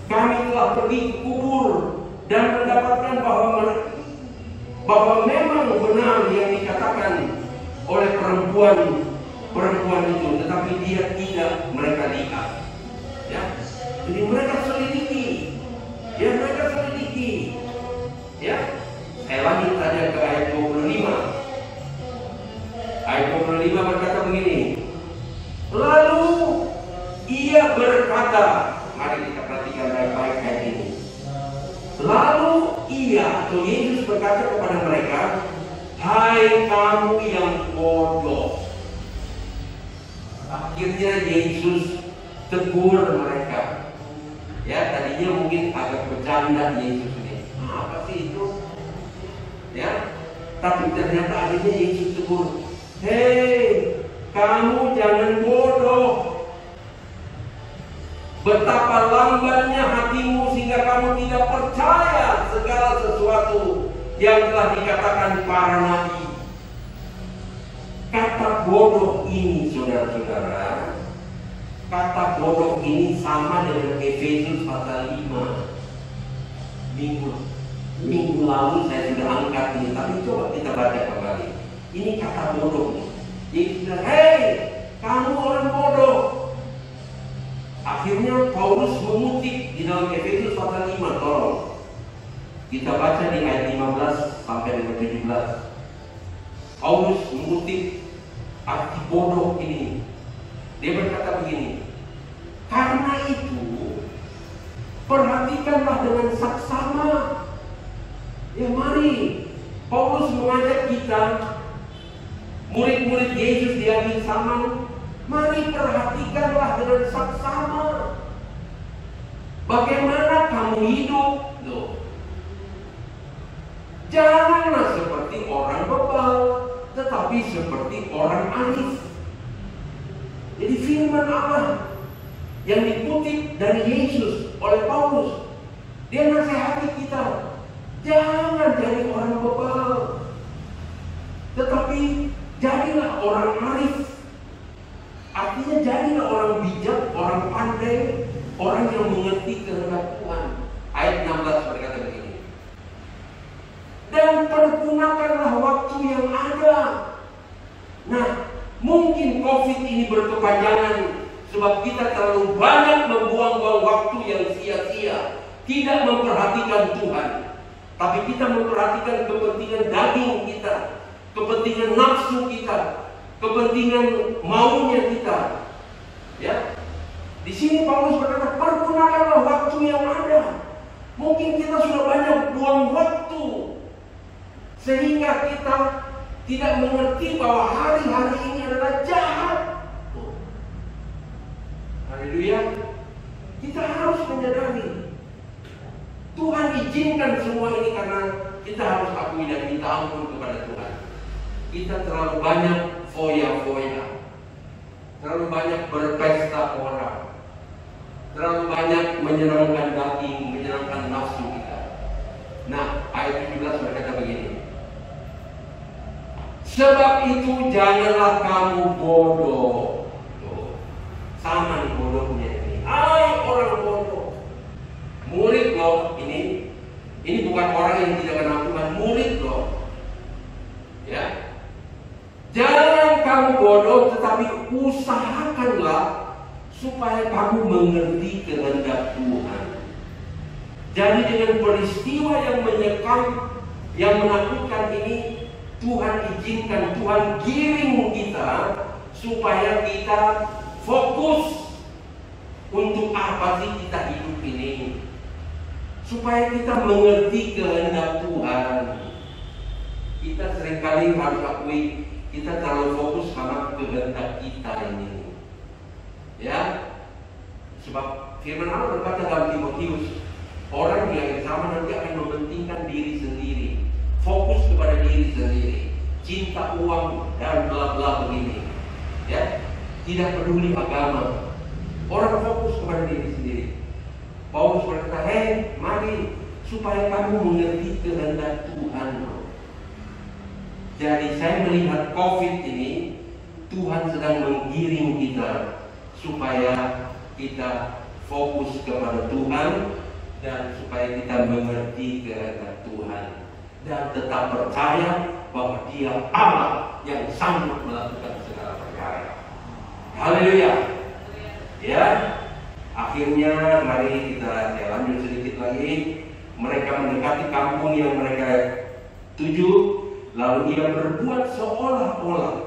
kami telah pergi ke kubur dan mendapatkan bahwa memang benar yang dikatakan oleh perempuan itu, tetapi dia tidak mereka lihat. Ya. Jadi mereka selidiki. Ya. Saya lanjut saja ke ayat 25. Ayat 25 berkata begini. Lalu ia berkata, mari kita perhatikan baik-baik ayat ini. Lalu ia atau Yesus berkata kepada mereka, hai kamu yang bodoh. Akhirnya Yesus tegur mereka. Ya, tadinya mungkin agak bercanda Yesus ini. Apa sih itu? Ya, tapi ternyata akhirnya Yesus tegur. Hei, kamu jangan bodoh. Betapa lambannya hatimu sehingga kamu tidak percaya segala sesuatu yang telah dikatakan para nabi. Kata bodoh ini, saudara-saudara, kata bodoh ini sama dengan Efesus pasal 5. Minggu lalu saya sudah angkat ini, tapi coba kita baca kembali. Ini kata bodoh. Jadi, hei, kamu orang bodoh. Akhirnya Paulus mengutip di dalam Efesus pasal 5, tolong. Kita baca di ayat 15 sampai dengan 17. Paulus mengutip arti bodoh ini. Dia berkata begini. Karena itu, perhatikanlah dengan saksama. Ya mari, Paulus mengajak kita, murid-murid Yesus di akhir zaman, mari perhatikanlah dengan saksama. Bagaimana kamu hidup? Loh. Janganlah seperti orang bebal, tetapi seperti orang arif. Jadi firman Allah yang dikutip dari Yesus oleh Paulus, dia nasihati kita, jangan jadi orang bebal, tetapi jadilah orang arif. Artinya jadilah orang bijak, orang pandai, orang yang mengerti kehendak Tuhan. Ayat 16 berkata begini. Dan pergunakanlah waktu yang ada. Nah, mungkin COVID ini berkepanjangan sebab kita terlalu banyak membuang-buang waktu yang sia-sia, tidak memperhatikan Tuhan, tapi kita memperhatikan kepentingan daging kita, kepentingan nafsu kita, kepentingan maunya kita. Ya, di sini Paulus berkata, pergunakanlah waktu yang ada. Mungkin kita sudah banyak buang waktu, sehingga kita tidak mengerti bahwa hari-hari ini adalah jahat. Haleluya. Kita harus menyadari Tuhan izinkan semua ini karena kita harus akui dan minta ampun kepada Tuhan. kita terlalu banyak foya-foya, terlalu banyak berpesta orang, terlalu banyak menyenangkan daging, menyenangkan nafsu kita. Nah, ayat 17 berkata begini, sebab itu janganlah kamu bodoh. Tuh, sama nih bodohnya ini. Hai orang bodoh. Murid loh ini bukan orang yang tidak kenal Tuhan, murid loh. Ya. Jangan kamu bodoh, tetapi usahakanlah supaya kamu mengerti kehendak Tuhan. Jadi dengan peristiwa yang menyekam, yang menakutkan ini, Tuhan izinkan, Tuhan giring kita supaya kita fokus untuk apa sih kita hidup ini, supaya kita mengerti kehendak Tuhan. Kita seringkali harus akui kita terlalu fokus sama kehendak kita ini, ya. Sebab firman Allah berkata dalam Timotius, orang yang sama nanti akan mementingkan diri sendiri, fokus kepada diri sendiri, cinta uang dan bla-bla begini, ya. Tidak peduli agama, orang fokus kepada diri sendiri. Paulus berkata, mari supaya kamu mengerti kehendak Tuhan. Jadi saya melihat COVID ini, Tuhan sedang menggiring kita supaya kita fokus kepada Tuhan dan supaya kita mengerti kehendak Tuhan dan tetap percaya bahwa Dia Allah yang sanggup melakukan segala perkara. Haleluya. Ya. Akhirnya mari kita lanjut sedikit lagi. Mereka mendekati kampung yang mereka tuju, lalu ia berbuat seolah-olah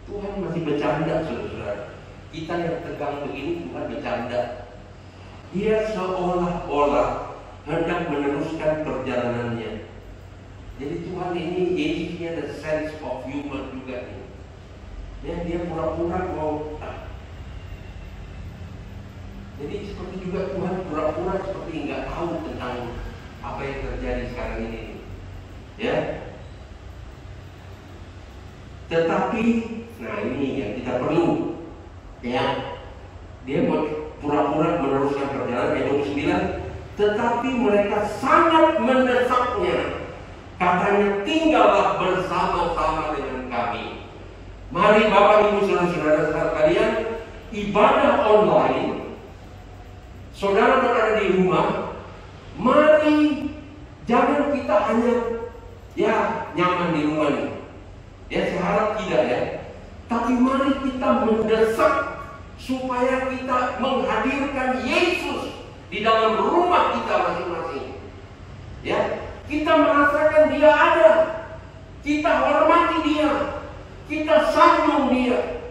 Tuhan masih bercanda, saudara. Kita yang tegang begini, Tuhan bercanda. Dia seolah-olah hendak meneruskan perjalanannya. Jadi Tuhan ini, Yesus ini ada sense of humor juga nih. Ya, dia pura-pura mau. Jadi seperti juga Tuhan pura-pura seperti nggak tahu tentang apa yang terjadi sekarang ini. Ya. Tetapi, nah ini yang kita perlu, ya. Dia mau pura-pura meneruskan perjalanan ayat 29. Tetapi mereka sangat mendesaknya. Katanya, tinggallah bersama-sama dengan kami. Mari Bapak Ibu Saudara-saudara sekalian, ibadah online. Saudara berada di rumah, mari jangan kita hanya nyaman di rumah nih. Ya, saya harap tidak ya. Tapi mari kita mendesak supaya kita menghadirkan Yesus di dalam rumah kita masing-masing. Ya, kita merasakan Dia ada. Kita hormati Dia. Kita sanjung Dia.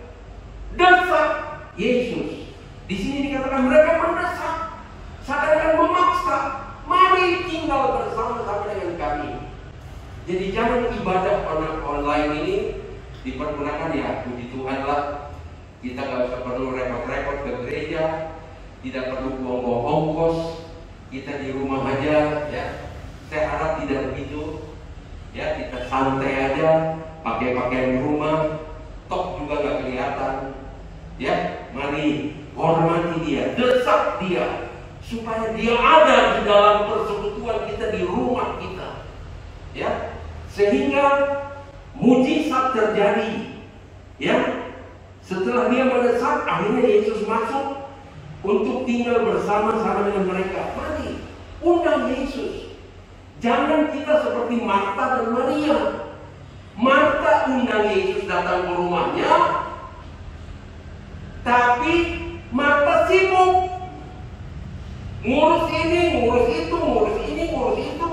Desak Yesus. Di sini dikatakan mereka mendesak, seakan-akan memaksa. Mari tinggal bersama-sama dengan kami. Jadi jangan ibadah online ini dipergunakan, ya puji Tuhan lah. Kita gak usah perlu repot-repot ke gereja, tidak perlu buang-buang ongkos. Kita di rumah aja, ya. Saya harap tidak begitu. Ya, kita santai aja, pakai pakaian rumah, tok juga gak kelihatan. Ya, mari hormati Dia, desak Dia, supaya Dia ada di dalam persekutuan kita di rumah kita. Ya, sehingga mujizat terjadi. Ya, setelah Dia mendesak, akhirnya Yesus masuk untuk tinggal bersama-sama dengan mereka. Mari undang Yesus. Jangan kita seperti Marta dan Maria. Marta undang Yesus datang ke rumahnya, tapi Marta sibuk ngurus ini, ngurus itu, ngurus ini, ngurus itu.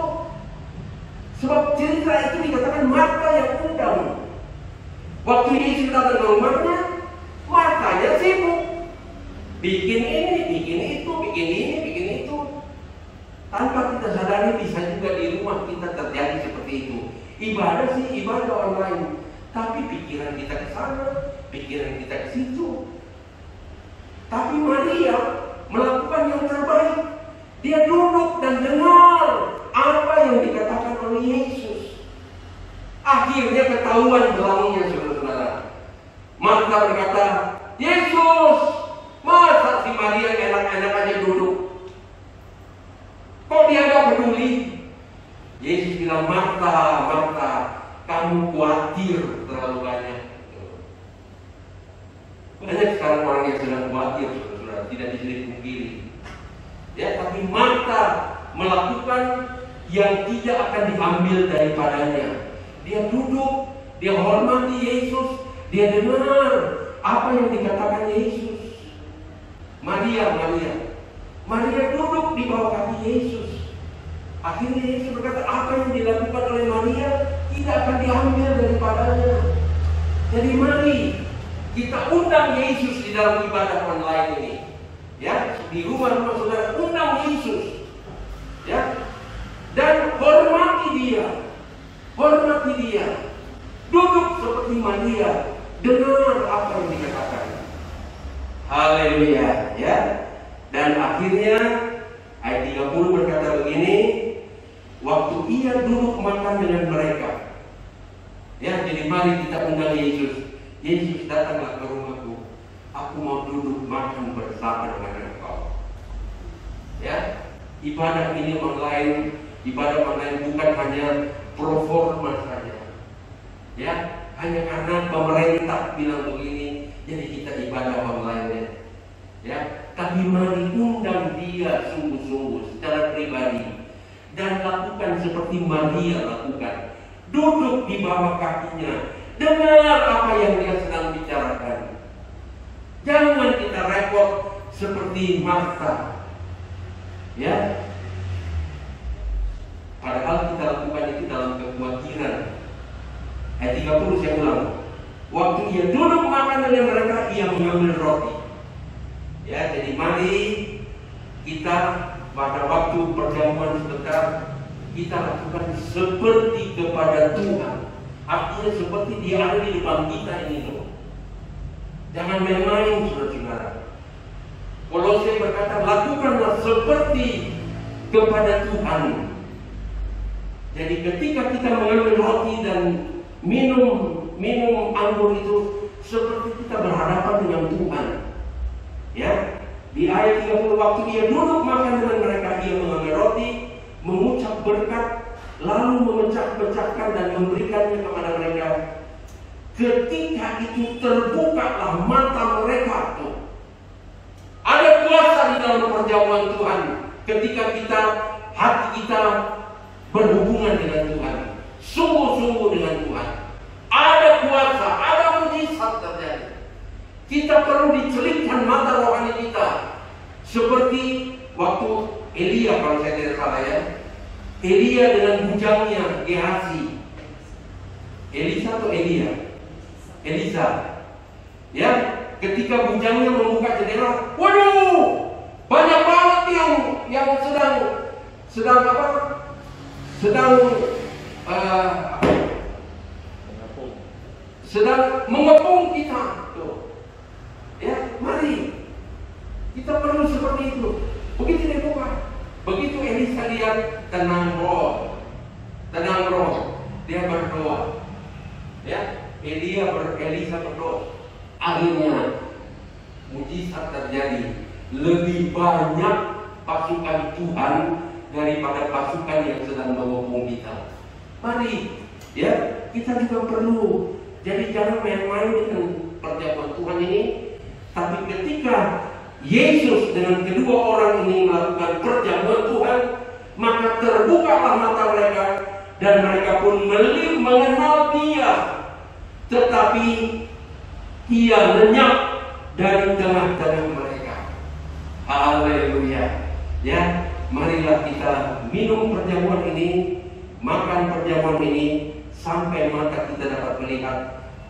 Sebab cerita itu dikatakan Marta yang undang. Waktu Yesus datang ke rumahnya, Martanya sibuk bikin ini, bikin itu, bikin ini, bikin itu. Tanpa kita sadari bisa juga di rumah kita terjadi seperti itu. Ibadah sih ibadah online, tapi pikiran kita ke sana, pikiran kita ke situ. Tapi Maria melakukan yang terbaik. Dia duduk dan dengar apa yang dikatakan oleh Yesus. akhirnya ketahuan belangnya, saudara-saudara. Marta berkata, Yesus, masa si Maria enak-enak aja duduk? Kok dia gak peduli? Yesus bilang, Marta, Marta, kamu khawatir terlalu banyak. Banyak sekarang orang yang sedang khawatir, saudara-saudara, tidak bisa dipungkiri. Ya, tapi Marta melakukan yang tidak akan diambil daripadanya. Dia duduk, dia hormati Yesus, dia dengar apa yang dikatakan Yesus. Maria duduk di bawah kaki Yesus. Akhirnya Yesus berkata, apa yang dilakukan oleh Maria tidak akan diambil daripadanya. Jadi mari kita undang Yesus di dalam ibadah online ini. Ya, di rumah-rumah saudara, undang Yesus. Ya, dan hormati dia. Duduk seperti Maria, dengar apa yang dikatakan. Haleluya, ya. Dan akhirnya ayat 30 berkata begini, waktu ia duduk makan dengan mereka. Ya, jadi mari kita undang Yesus. Yesus, datanglah ke rumahku. Aku mau duduk makan bersama dengan engkau. Ya, ibadah ini online, bukan hanya proforma saja. Ya, hanya karena pemerintah bilang begini, jadi kita ibadah online. Ya, tapi mari undang dia sungguh-sungguh secara pribadi dan lakukan seperti Maria lakukan. Duduk di bawah kakinya, dengar apa yang dia sedang bicarakan. Jangan kita repot seperti Marta. Ya, padahal kita lakukan itu dalam kekhawatiran. Ayat 30 saya ulang. Waktu ia duduk makan dengan mereka, ia mengambil roti. Ya, jadi mari kita pada waktu perjamuan sebentar kita lakukan seperti kepada Tuhan. Artinya seperti dia ada di depan kita ini loh. Jangan main-main, saudara-saudara. Kolose berkata, lakukanlah seperti kepada Tuhan. Jadi ketika kita mengambil roti dan minum anggur itu seperti kita berhadapan dengan Tuhan. Ya, di ayat 30 waktu ia duduk makan dengan mereka, ia mengambil roti, mengucap berkat, lalu memecah-pecahkan dan memberikannya kepada mereka. Ketika itu terbukalah mata mereka tuh. Ada kuasa di dalam perjamuan Tuhan ketika hati kita berhubungan dengan Tuhan, sungguh-sungguh dengan Tuhan. Ada kuasa, ada mujizat terjadi. Kita perlu dicelitkan mata rohani kita, seperti waktu Elia, kalau saya tidak salah ya, Elia dengan bujangnya Gehazi. Elisa atau Elia? Elisa. Ya, ketika bujangnya membuka jendela, waduh, banyak banget yang sedang apa? Sedang mengepung kita. Tuh. Ya, mari kita perlu seperti itu. Begitu dia buka, begitu Elisa lihat, tenang roh, dia berdoa. Ya, Elisa berdoa. Akhirnya mujizat terjadi. Lebih banyak pasukan Tuhan daripada pasukan yang sedang mengepung kita. Mari, ya, kita juga perlu. Jadi jangan main-main dengan perjamuan Tuhan ini. Tapi ketika Yesus dengan kedua orang ini melakukan perjamuan Tuhan, maka terbukalah mata mereka dan mereka pun mengenal Dia. Tetapi Ia lenyap dari tengah-tengah mereka. Haleluya. Ya, marilah kita minum perjamuan ini, makan perjamuan ini sampai mata kita dapat melihat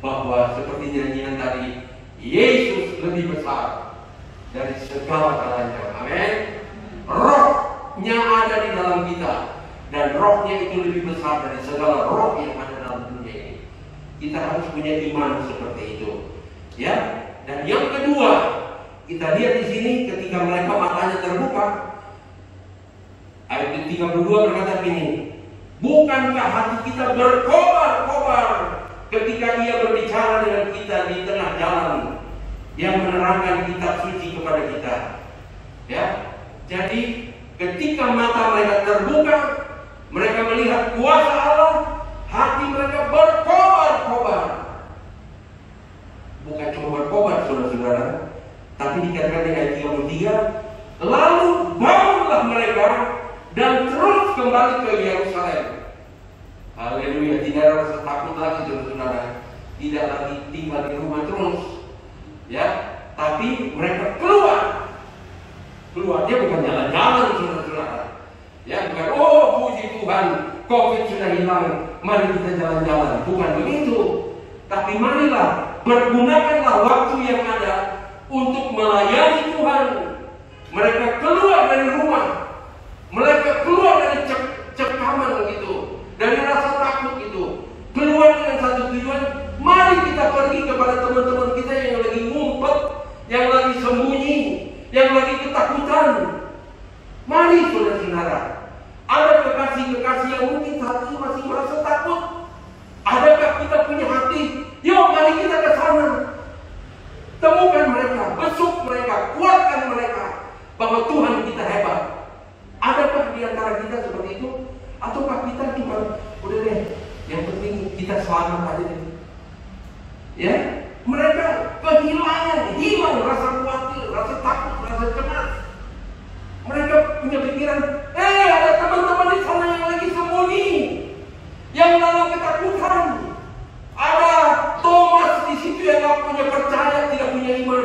bahwa seperti nyanyian tadi, Yesus lebih besar dari segala galanya. Amin. Rohnya ada di dalam kita dan rohnya itu lebih besar dari segala roh yang ada dalam dunia ini. Kita harus punya iman seperti itu. Ya. Dan yang kedua, kita lihat di sini ketika mereka matanya terbuka, ayat 32 berkata begini, bukankah hati kita berkobar-kobar berkobar ketika ia berbicara dengan kita di tengah jalan yang menerangkan kitab suci kepada kita. Ya, jadi ketika mata mereka terbuka, mereka melihat kuasa Allah, hati mereka berkobar-kobar. Bukan cuma berkobar, saudara-saudara, tapi dikatakan di ayat 33, lalu bangunlah mereka dan terus kembali ke Yerusalem. Haleluya, tidak ada rasa takut lagi, saudara-saudara. Tidak lagi tinggal di rumah terus, ya, tapi mereka keluar. Dia bukan jalan-jalan, saudara-saudara. Ya, bukan, oh puji Tuhan, COVID sudah hilang, mari kita jalan-jalan. Bukan begitu. Tapi marilah, pergunakanlah waktu yang ada untuk melayani Tuhan. Mereka keluar dari rumah, mereka keluar dari cekaman gitu, dari rasa takut itu, keluar dengan satu tujuan. Mari kita pergi kepada teman-teman kita yang lagi ngumpet, yang lagi sembunyi, yang lagi ketakutan. Mari saudara-saudara, ada kekasih-kekasih yang mungkin saat ini masih merasa takut. Adakah kita punya hati? Yuk mari kita ke sana. Temukan mereka, besuk mereka, kuatkan mereka bahwa Tuhan kita hebat. Adakah di antara kita seperti itu? Ataukah kita cuma udah deh, yang penting kita selamat aja deh. Ya, mereka kehilangan, hilang rasa khawatir, rasa takut, rasa cemas. Mereka punya pikiran, ada teman-teman di sana yang lagi sembunyi, yang dalam ketakutan. Ada Thomas di situ yang gak punya percaya, tidak punya iman.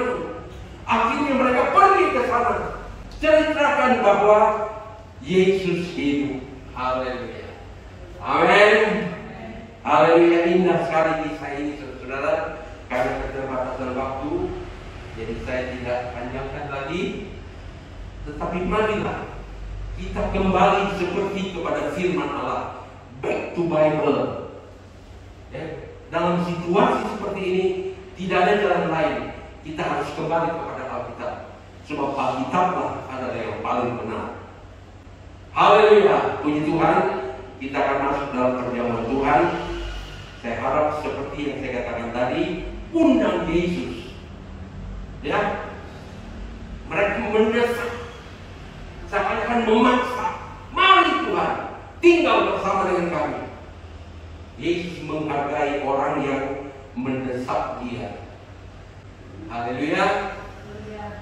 Akhirnya mereka pergi ke sana, ceritakan bahwa Yesus hidup. Haleluya. Amin. Haleluya, indah sekali kisah ini, saudara. Karena keterbatasan waktu, jadi saya tidak panjangkan lagi. Tetapi marilah kita kembali seperti kepada firman Allah, back to Bible. Ya, dalam situasi seperti ini tidak ada jalan lain. Kita harus kembali kepada Alkitab, sebab Alkitablah adalah yang paling benar. Haleluya, puji Tuhan. Kita akan masuk dalam perjamuan Tuhan. Saya harap seperti yang saya katakan tadi, undang Yesus. Ya, mereka mendesak, seakan-akan memaksa. Mari Tuhan, tinggal bersama dengan kami. Yesus menghargai orang yang mendesak dia. Haleluya.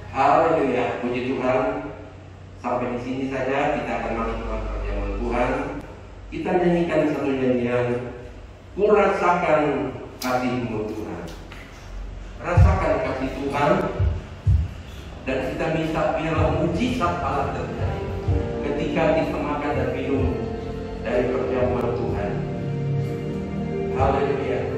Haleluya, puji Tuhan. Sampai di sini saja kita akan masuk dalam perjamuan Tuhan. Kita nyanyikan satu nyanyian, ku rasakan kasih-Mu Tuhan. Rasakan kasih Tuhan, dan kita minta biarlah mujizat Allah terjadi ketika kita makan dan minum dari perjamuan Tuhan. Haleluya.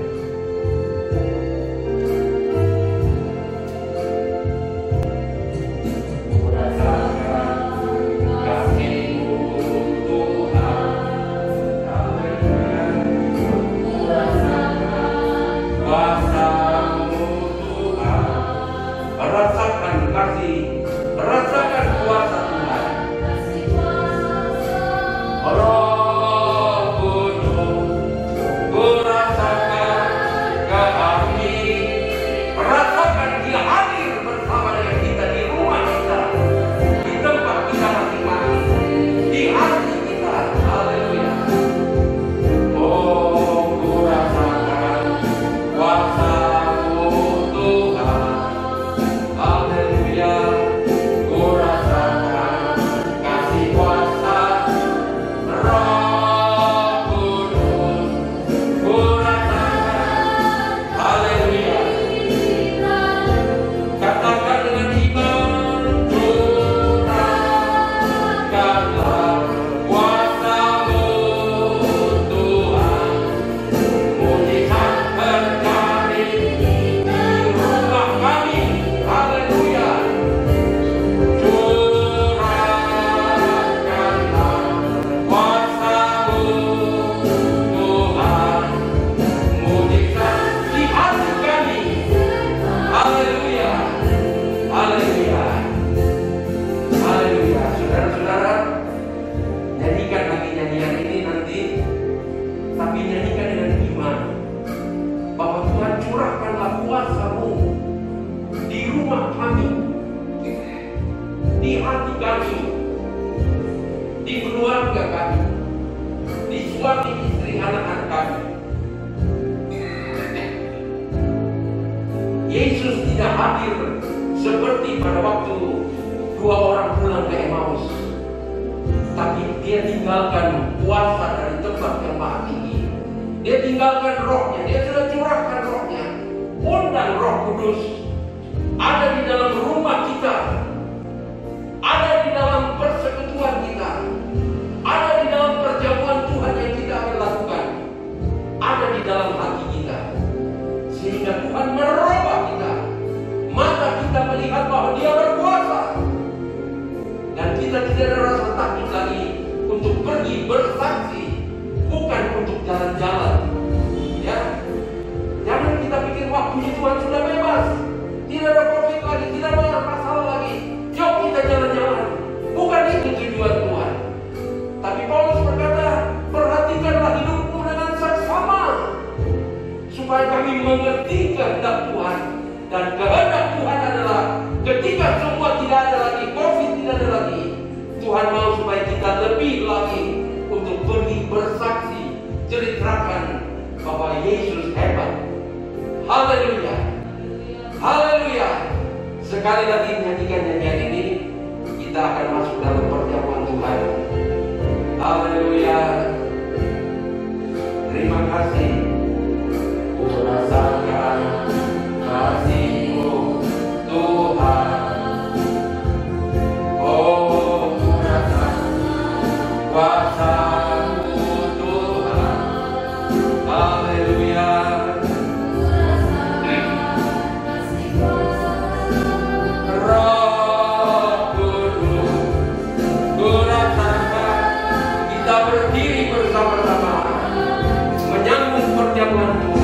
Roh Kudus, ku rasakan
kami, di keluarga kami, di suami istri anak-anak kami. Yesus tidak hadir seperti pada waktu dua orang pulang ke Emmaus, tapi dia tinggalkan kuasa dari tempat yang maha tinggi. Dia tinggalkan rohnya, dia sudah curahkan rohnya. Undang Roh Kudus ada di dalam rumah kita, ada di dalam persekutuan kita, ada di dalam perjamuan Tuhan yang kita akan lakukan, ada di dalam hati kita, sehingga Tuhan merubah kita. Mata kita melihat bahwa Dia berkuasa, dan kita tidak ada rasa takut lagi untuk pergi bersaksi, bukan untuk jalan-jalan. Ya, jangan kita pikir waktunya Tuhan sudah bebas, tidak ada COVID lagi, tidak ada masalah lagi, yuk kita jalan-jalan. Bukan itu tujuan Tuhan. Tapi Paulus berkata, perhatikanlah hidupmu dengan saksama, supaya kami mengerti kehendak Tuhan. Dan kehendak Tuhan adalah ketika semua tidak ada lagi, COVID tidak ada lagi, Tuhan mau supaya kita lebih lagi untuk pergi bersaksi, ceritakan bahwa Yesus hebat. Haleluya, haleluya. Sekali lagi nyanyikan nyanyian ini, kita akan masuk dalam perjamuan Tuhan. Haleluya. Terima kasih. Ku rasakan kasih-Mu Tuhan. Oh, ku rasakan kuasa-Mu Tuhan. Haleluya. Roh Kudus, ku rasakan. Kita berdiri bersama-sama menyambut perjamuan Tuhan.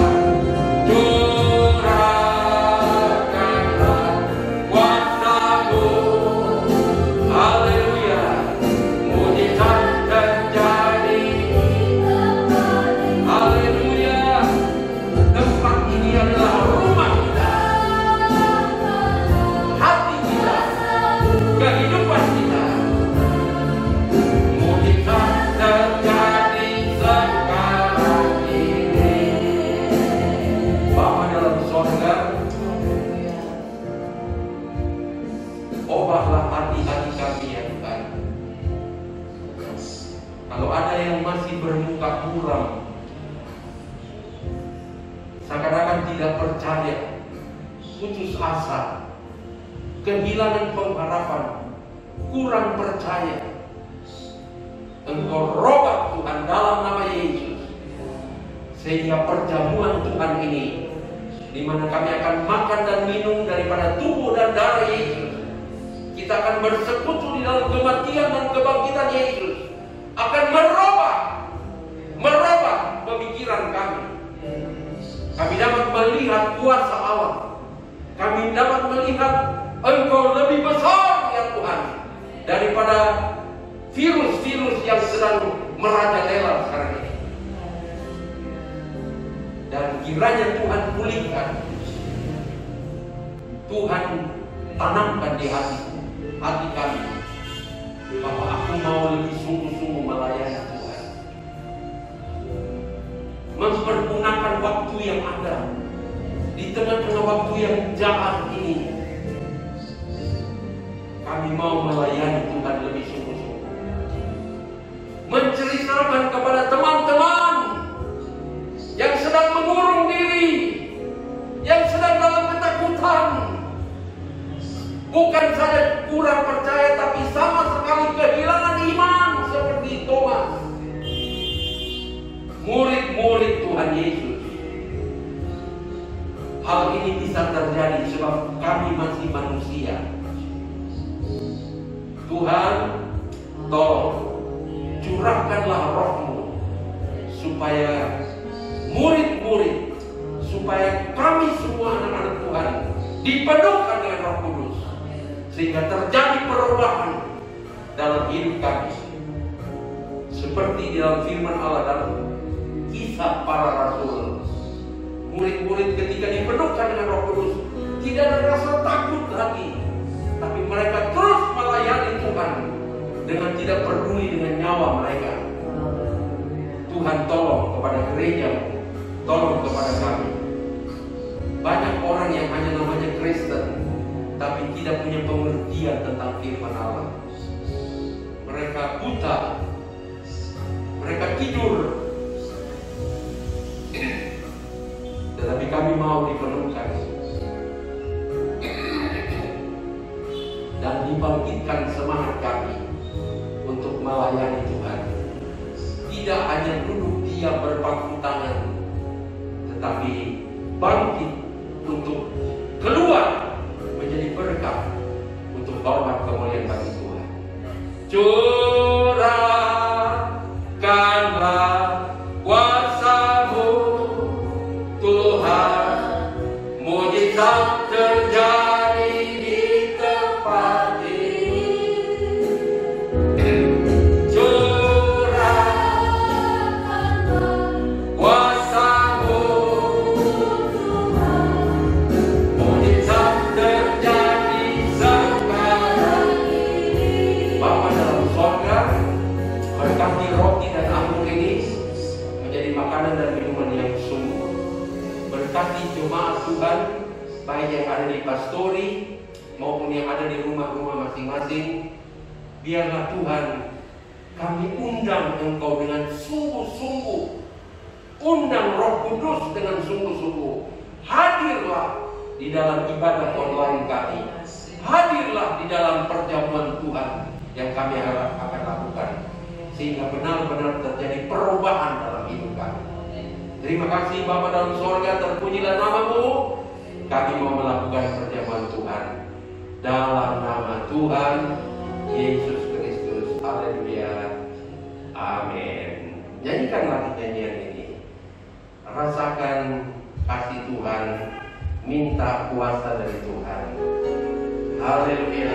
Seakan-akan tidak percaya, putus asa, kehilangan pengharapan, kurang percaya, Engkau robah Tuhan dalam nama Yesus, sehingga perjamuan Tuhan ini, di mana kami akan makan dan minum daripada tubuh dan darah Yesus, kita akan bersekutu di dalam kematian dan kebangkitan Yesus, akan merubah pemikiran kami. Kami dapat melihat kuasa Allah. Kami dapat melihat Engkau lebih besar ya Tuhan daripada virus-virus yang sedang merajalela sekarang ini. Dan kiranya Tuhan pulihkan, Tuhan tanamkan di hati kami, bahwa aku mau lebih sungguh-sungguh melayani Tuhan, mempergunakan waktu yang ada di tengah-tengah waktu yang jahat ini. Kami mau melayani Tuhan lebih sungguh-sungguh, menceritakan kepada teman-teman yang sedang mengurung diri, yang sedang dalam ketakutan, bukan saja kurang percaya, tapi sama sekali kehilangan iman seperti Thomas, murid-murid Tuhan Yesus. Hal ini bisa terjadi sebab kami masih manusia. Tuhan, tolong curahkanlah Roh-Mu supaya murid-murid, supaya kami semua anak-anak Tuhan dipenuhkan dengan Roh Kudus, sehingga terjadi perubahan dalam hidup kami, seperti di dalam firman Allah dalam Kisah Para Rasul. Murid-murid ketika dipenuhkan dengan Roh Kudus tidak ada rasa takut lagi, tapi mereka terus melayani Tuhan tetapi tidak punya pengertian tentang firman Allah. Mereka buta, mereka tidur. Tetapi kami mau dipenuhkan dan dibangkitkan semangat kami untuk melayani Tuhan. Tidak hanya duduk diam berpangku tangan, tetapi bangkit untuk keluar menjadi berkat untuk hormat kemuliaan bagi Tuhan. Curahkanlah kuasa-Mu Tuhan, mujizat terjadi di tempat ini. Curahkanlah kuasa-Mu Tuhan, mujizat terjadi sekarang ini. Bapa dalam sorga, berkati roti dan anggur ini menjadi makanan dan minuman yang sungguh. Berkati jemaat Tuhan, baik yang ada di pastori maupun yang ada di rumah-rumah masing-masing. Biarlah Tuhan, kami undang Engkau dengan sungguh-sungguh. Undang Roh Kudus dengan sungguh-sungguh. Hadirlah di dalam ibadah online kami. Hadirlah di dalam perjamuan Tuhan yang kami akan lakukan, sehingga benar-benar terjadi perubahan dalam hidup kami. Terima kasih Bapa dalam sorga, terpujilah nama-Mu. Kami mau melakukan perjamuan Tuhan dalam nama Tuhan Yesus Kristus. Haleluya. Amin. Nyanyikan lagi nyanyian ini. Rasakan kasih Tuhan, minta kuasa dari Tuhan. Haleluya.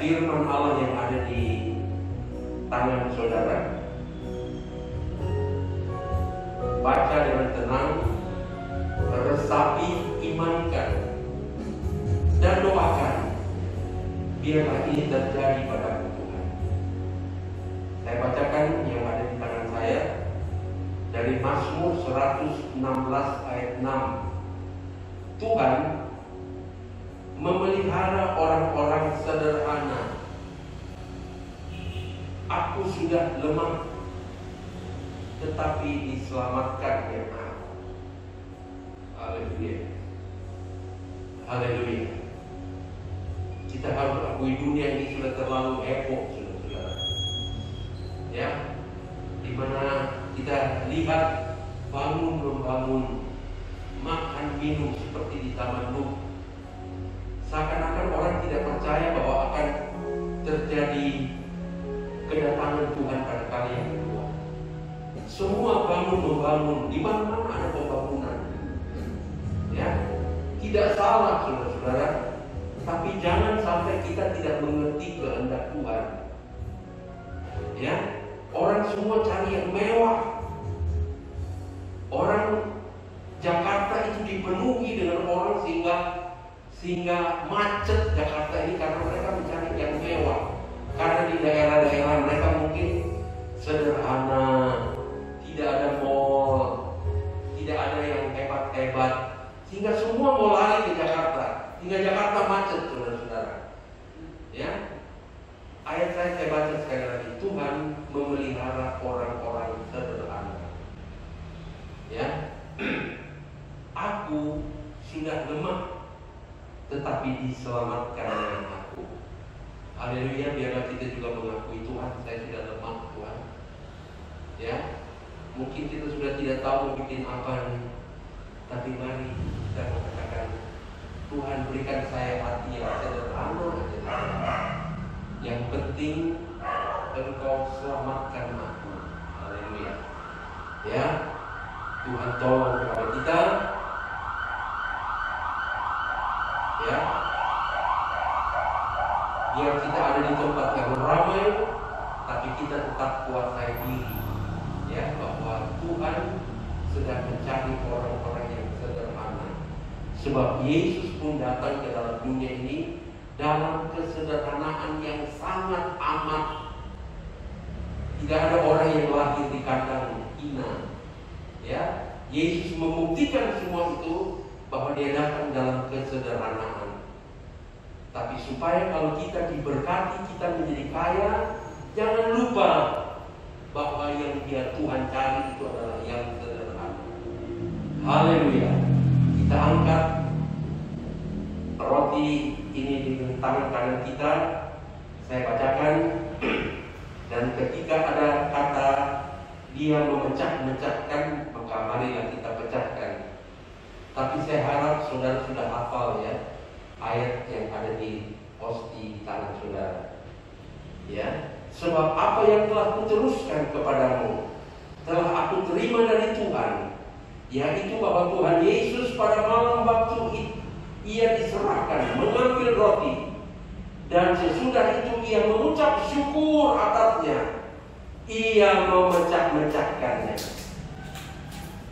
firman Allah yang ada di tangan saudara. Baca dengan tenang, resapi, imankan, dan doakan biarlah ini terjadi padaku Tuhan. Saya bacakan yang ada di tangan saya dari Mazmur 116 ayat 6. Tuhan memelihara orang-orang sederhana. Aku sudah lemah, tetapi diselamatkannya aku. Haleluya. Haleluya. Kita harus akui dunia ini sudah terlalu heboh, saudara-saudara. Ya, dimana kita lihat bangun membangun, makan minum seperti di Taman Nuh. Seakan-akan orang tidak percaya bahwa akan terjadi kedatangan Tuhan pada kali yang kedua. Semua bangun membangun, di mana-mana ada pembangunan. Ya, tidak salah saudara-saudara, tapi jangan sampai kita tidak mengerti kehendak Tuhan. Ya, orang semua cari yang mewah. Orang Jakarta itu dipenuhi dengan orang sehingga macet Jakarta ini karena mereka mencari yang mewah. Karena di daerah-daerah mereka mungkin sederhana, tidak ada mall, tidak ada yang hebat-hebat, sehingga semua mau lari ke Jakarta, hingga Jakarta macet, saudara-saudara. Ya, ayat saya baca sekali lagi. Tuhan memelihara orang-orang sederhana. Ya, aku sudah lemah, tetapi diselamatkannya aku. Haleluya, biarlah kita juga mengakui Tuhan, saya sudah lemah Tuhan. Ya, mungkin kita sudah tidak tahu mau bikin apa nih, tapi mari kita mengatakan, Tuhan berikan saya hati yang sederhana aja. Yang penting Engkau selamatkan aku. Haleluya. Ya, Tuhan tolong kepada kita. Ya, biar kita ada di tempat yang ramai, tapi kita tetap kuasai diri. Ya, bahwa Tuhan sedang mencari orang-orang yang sederhana. Sebab Yesus pun datang ke dalam dunia ini dalam kesederhanaan yang sangat amat. Tidak ada orang yang lahir di kandang hina. Ya, Yesus membuktikan semua itu bahwa dia datang dalam kesederhanaan. Tapi supaya kalau kita diberkati, kita menjadi kaya, jangan lupa bahwa yang dia Tuhan cari itu adalah yang sederhana. Haleluya. Kita angkat roti ini dengan tangan kanan kita. Saya bacakan. Dan ketika ada kata dia memecah-mecahkan, maka marilah kita pecahkan. Tapi saya harap saudara sudah hafal ya ayat yang ada di posti di tangan saudara. Ya, sebab apa yang telah kuteruskan kepadamu telah aku terima dari Tuhan, yaitu bahwa Tuhan Yesus pada malam waktu ia diserahkan mengambil roti, dan sesudah itu ia mengucap syukur atasnya, ia memecah-mecahkannya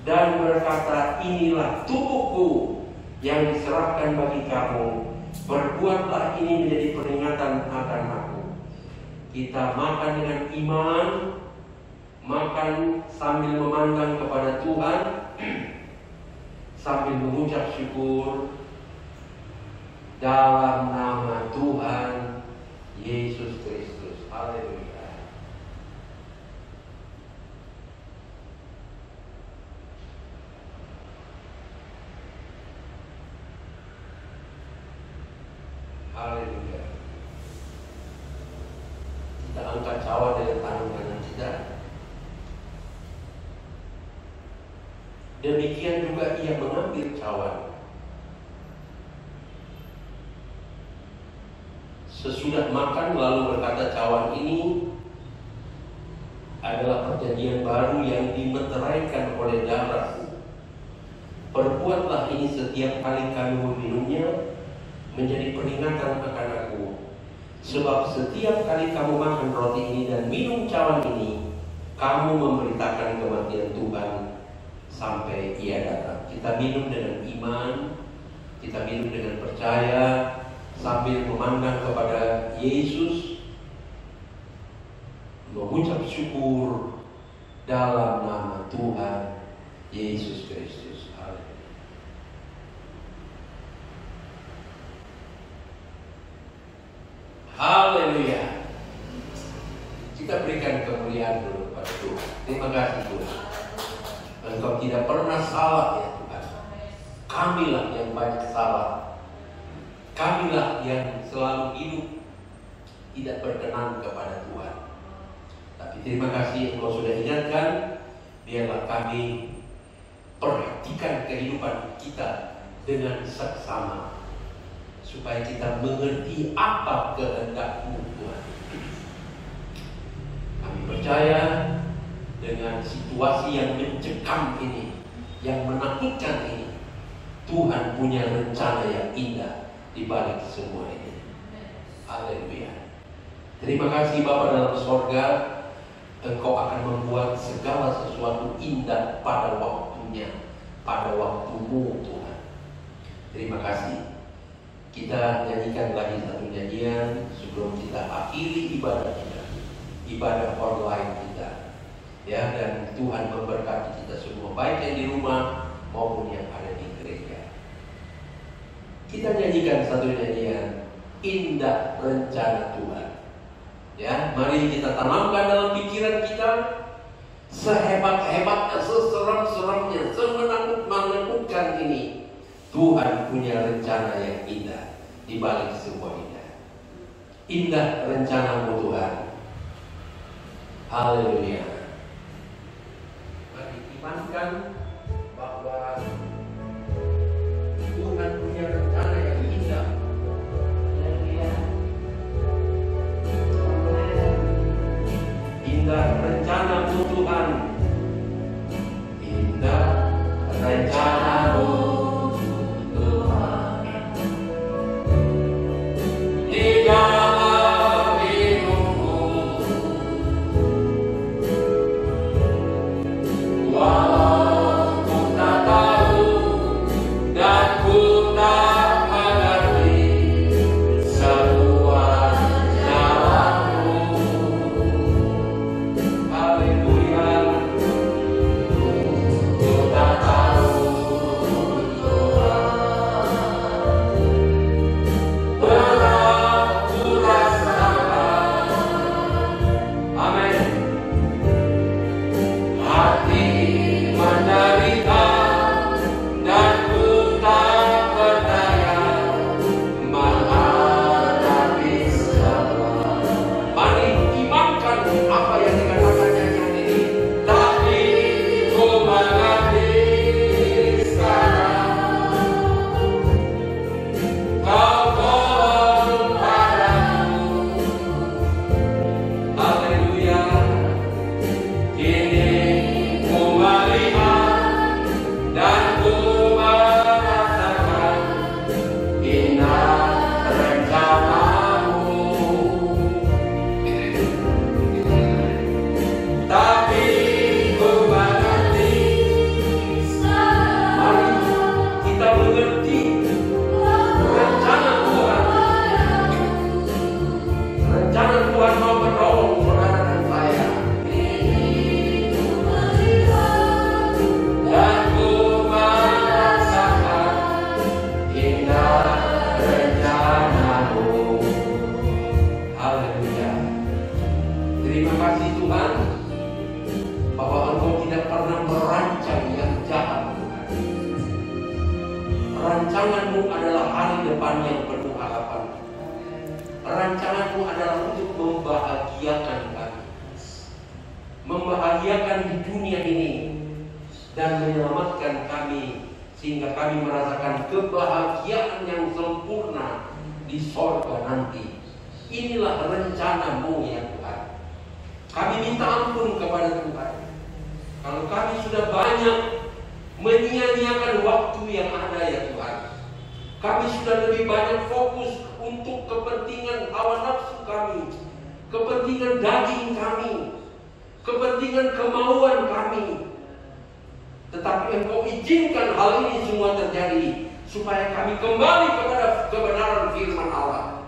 dan berkata, inilah tubuhku yang diserahkan bagi kamu, perbuatlah ini menjadi peringatan akan aku. Kita makan dengan iman, makan sambil memandang kepada Tuhan, sambil mengucap syukur dalam nama Tuhan Yesus Kristus. Haleluya. Haleluya. Kita angkat cawan dengan tangan kanan kita. Demikian juga ia mengambil cawan. Sesudah makan lalu berkata, cawan ini adalah perjanjian baru yang dimeteraikan oleh darahku. Perbuatlah ini setiap kali kamu meminumnya menjadi peringatan akan aku. Sebab setiap kali kamu makan roti ini dan minum cawan ini, kamu memberitakan kematian Tuhan sampai ia datang. Kita minum dengan iman, kita minum dengan percaya sambil memandang kepada Yesus, mengucap syukur dalam nama Tuhan Yesus Kristus. Haleluya. Kita berikan kemuliaan dulu kepada Tuhan. Terima kasih Tuhan. Engkau tidak pernah salah ya Tuhan. Kamilah yang banyak salah. Kamilah yang selalu hidup tidak berkenan kepada Tuhan. Tapi terima kasih Engkau sudah ingatkan. Biarlah kami perhatikan kehidupan kita dengan seksama, supaya kita mengerti apa kehendak-Mu Tuhan. Kami percaya dengan situasi yang mencekam ini, yang menakutkan ini, Tuhan punya rencana yang indah di balik semua ini. Haleluya. Terima kasih Bapa dalam sorga, Engkau akan membuat segala sesuatu indah pada waktunya, pada waktu-Mu Tuhan. Terima kasih. Kita nyanyikan lagi satu nyanyian sebelum kita akhiri ibadah kita, ibadah online kita, ya. Dan Tuhan memberkati kita semua, baik yang di rumah maupun yang ada di gereja. Kita nyanyikan satu nyanyian, Indah Rencana Tuhan. Ya, mari kita tanamkan dalam pikiran kita, sehebat-hebatnya, seserem-seremnya, semenakut-menakutkan ini, Tuhan punya rencana yang indah di balik semua indah. Indah rencana-Mu Tuhan. Haleluya. Mari imankan bahwa Tuhan punya rencana yang indah. Haleluya. Indah rencana-Mu Tuhan. Indah rencana-Mu Tuhan. Di dalam hidupku, walau ku tak tahu dan ku tak mengerti semua jalanmu. Haleluya. Ku tak tahu Tuhan, berat ku rasakan. Amin. Hati menderita dan ku tak berdaya menghadapi semua. Mari imankan apa yang dikatakan nyanyian ini. Tapi ku mengerti sekarang, Kau tolong padaku. Haleluya. Kini ku melihat dan ku merasakan indah rencana-Mu. Tapi ku mengerti. Mari kita mengerti rencana Tuhan. Rencana Tuhan mau menolong saudara dan saya. Dan ku merasakan indah rencana-Mu. Haleluya. Terima kasih Tuhan, bahwa Engkau tidak pernah merancang yang jahat Tuhan. Rancangan-Mu adalah hari depan yang penuh harapan. Rancangan-Mu adalah untuk membahagiakan kami, membahagiakan di dunia ini, dan menyelamatkan kami, sehingga kami merasakan kebahagiaan yang sempurna di sorga nanti. Inilah rencana-Mu ya Tuhan. Kami minta ampun kepada Tuhan kalau kami sudah banyak menyia-nyiakan waktu yang ada ya Tuhan. Kami sudah lebih banyak fokus untuk kepentingan hawa nafsu kami, kepentingan daging kami, kepentingan kemauan kami. Tetapi Engkau izinkan hal ini semua terjadi supaya kami kembali kepada kebenaran firman Allah,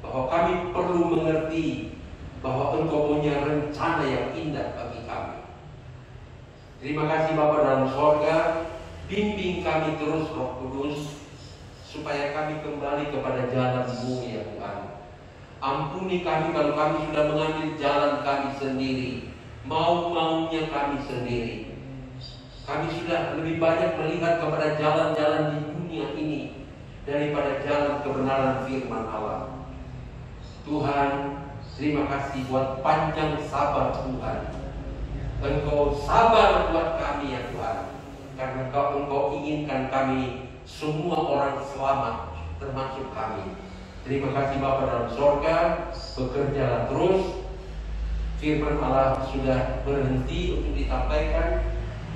bahwa kami perlu mengerti bahwa Engkau punya rencana yang indah bagi kami. Terima kasih Bapa dalam sorga, bimbing kami terus Roh Kudus, supaya kami kembali kepada jalan-Mu ya Tuhan. Ampuni kami kalau kami sudah mengambil jalan kami sendiri, mau-maunya kami sendiri. Kami sudah lebih banyak melihat kepada jalan-jalan di dunia ini daripada jalan kebenaran firman Allah. Tuhan, terima kasih buat panjang sabar Tuhan. Engkau sabar buat kami ya Tuhan, karena Engkau inginkan kami semua orang selamat, termasuk kami. Terima kasih Bapa dalam sorga, bekerjalah terus. Firman Allah sudah berhenti untuk disampaikan.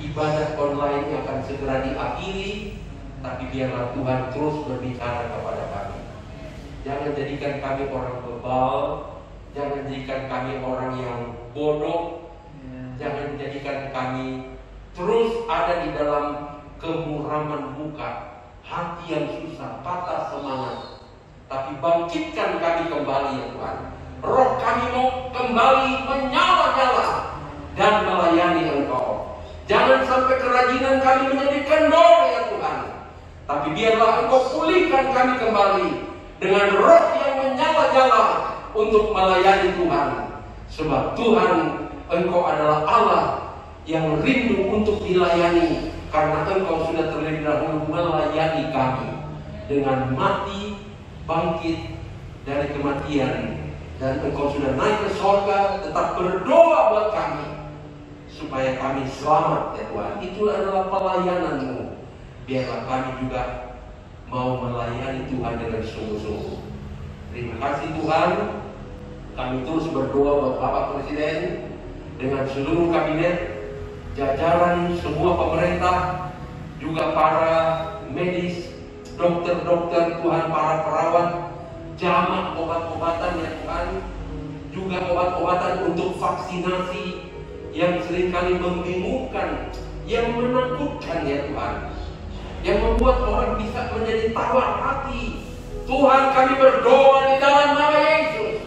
Ibadah online akan segera diakhiri, tapi biarlah Tuhan terus berbicara kepada kami. Jangan jadikan kami orang bebal, jangan jadikan kami orang yang bodoh, jangan jadikan kami terus ada di dalam kemuraman muka, hati yang susah, patah semangat. Tapi bangkitkan kami kembali ya Tuhan. Roh kami mau kembali menyala-nyala dan melayani Engkau. Jangan sampai kerajinan kami menjadi kendor ya Tuhan, tapi biarlah Engkau pulihkan kami kembali dengan roh yang menyala-nyala untuk melayani Tuhan. Sebab Tuhan, Engkau adalah Allah yang rindu untuk dilayani, karena Engkau sudah terlebih dahulu melayani kami dengan mati, bangkit dari kematian, dan Engkau sudah naik ke sorga. Tetap berdoa buat kami supaya kami selamat ya Tuhan. Itu adalah pelayanan-Mu. Biarlah kami juga mau melayani Tuhan dengan sungguh-sungguh. Terima kasih Tuhan. Kami terus berdoa buat Bapak Presiden dengan seluruh kabinet, jajaran semua pemerintah, juga para medis, dokter-dokter Tuhan, para perawat, jamak obat-obatan ya Tuhan, juga obat-obatan untuk vaksinasi yang seringkali membingungkan, yang menakutkan ya Tuhan, yang membuat orang bisa menjadi tawar hati. Tuhan, kami berdoa di dalam nama Yesus,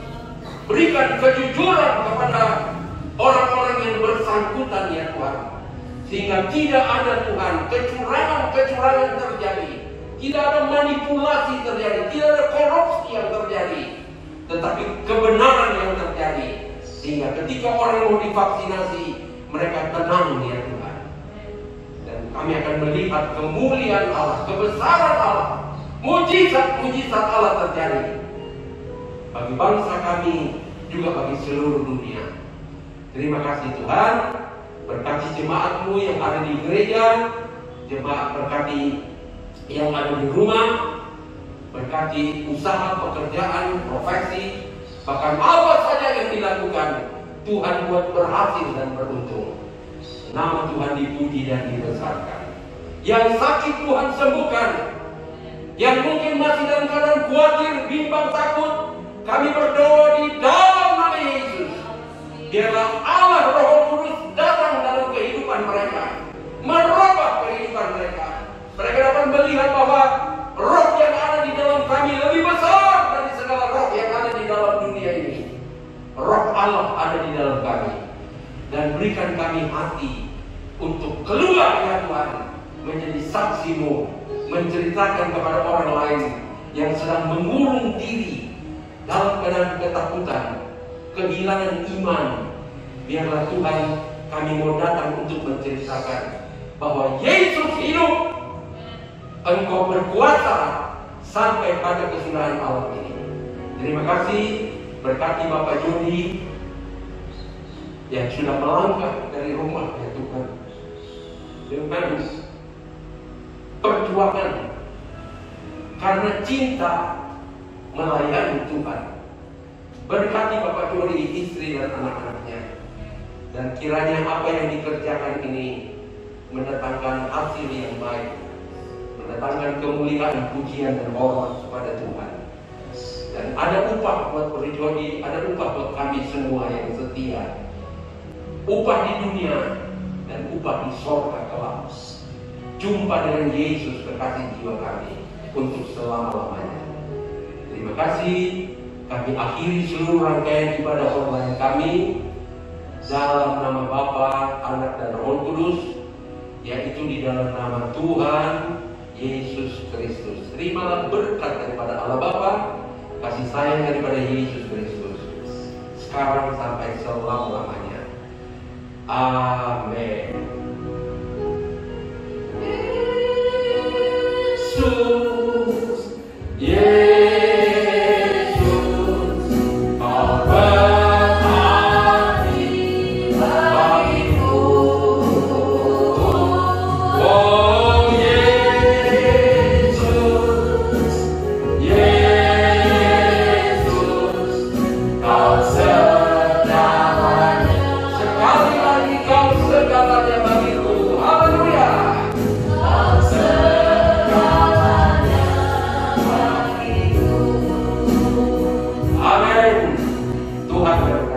berikan kejujuran kepada orang-orang yang bersangkutan ya Tuhan, sehingga tidak ada Tuhan kecurangan-kecurangan terjadi, tidak ada manipulasi terjadi, tidak ada korupsi yang terjadi, tetapi kebenaran yang terjadi. Sehingga ketika orang mau divaksinasi, mereka tenang ya Tuhan. Dan kami akan melihat kemuliaan Allah, kebesaran Allah, mujizat-mujizat Allah terjadi bagi bangsa kami, juga bagi seluruh dunia. Terima kasih Tuhan. Berkati jemaat-Mu yang ada di gereja, jemaat berkati yang ada di rumah, berkati usaha, pekerjaan, profesi, bahkan apa saja yang dilakukan, Tuhan buat berhasil dan beruntung. Nama Tuhan dipuji dan dibesarkan. Yang sakit Tuhan sembuhkan. Yang mungkin masih dalam keadaan khawatir, bimbang, takut, kami berdoa di dalam nama Yesus. Biarlah Allah Roh Kudus datang dalam kehidupan mereka, merubah kehidupan mereka. Mereka dapat melihat bahwa roh yang ada di dalam kami lebih besar dari segala roh yang ada di dalam dunia ini. Roh Allah ada di dalam kami. Dan berikan kami hati untuk keluar ya Tuhan, menjadi saksi-Mu, menceritakan kepada orang lain yang sedang mengurung diri dalam keadaan ketakutan, kehilangan iman. Biarlah Tuhan, kami mau datang untuk menceritakan bahwa Yesus hidup. Engkau berkuasa sampai pada kesudahan alam ini. Terima kasih. Berkati Bapak Jody yang sudah melangkah dari rumah ya Tuhan, dengan perjuangan karena cinta melayani Tuhan. Berkati Bapak Jody, istri dan anak-anaknya, dan kiranya apa yang dikerjakan ini mendatangkan hasil yang baik, mendatangkan kemuliaan, pujian dan hormat kepada Tuhan. Dan ada upah buat Jody, ada upah buat kami semua yang setia. Upah di dunia dan upah di sorga kelak. jumpa dengan Yesus kekasih jiwa kami untuk selama-lamanya. Terima kasih. Kami akhiri seluruh rangkaian ibadah online kami dalam nama Bapa, Anak, dan Roh Kudus, yaitu di dalam nama Tuhan Yesus Kristus. Terimalah berkat daripada Allah Bapa, kasih sayang daripada Yesus Kristus, sekarang sampai selama-lamanya. Amin. Yesus, Yesus, apa arti bagiku? Oh Yesus, Yesus, kau segalanya. Sekali lagi kau segalanya bagiku. Haleluya. Kau segalanya bagiku. Amin. Tuhan berkati.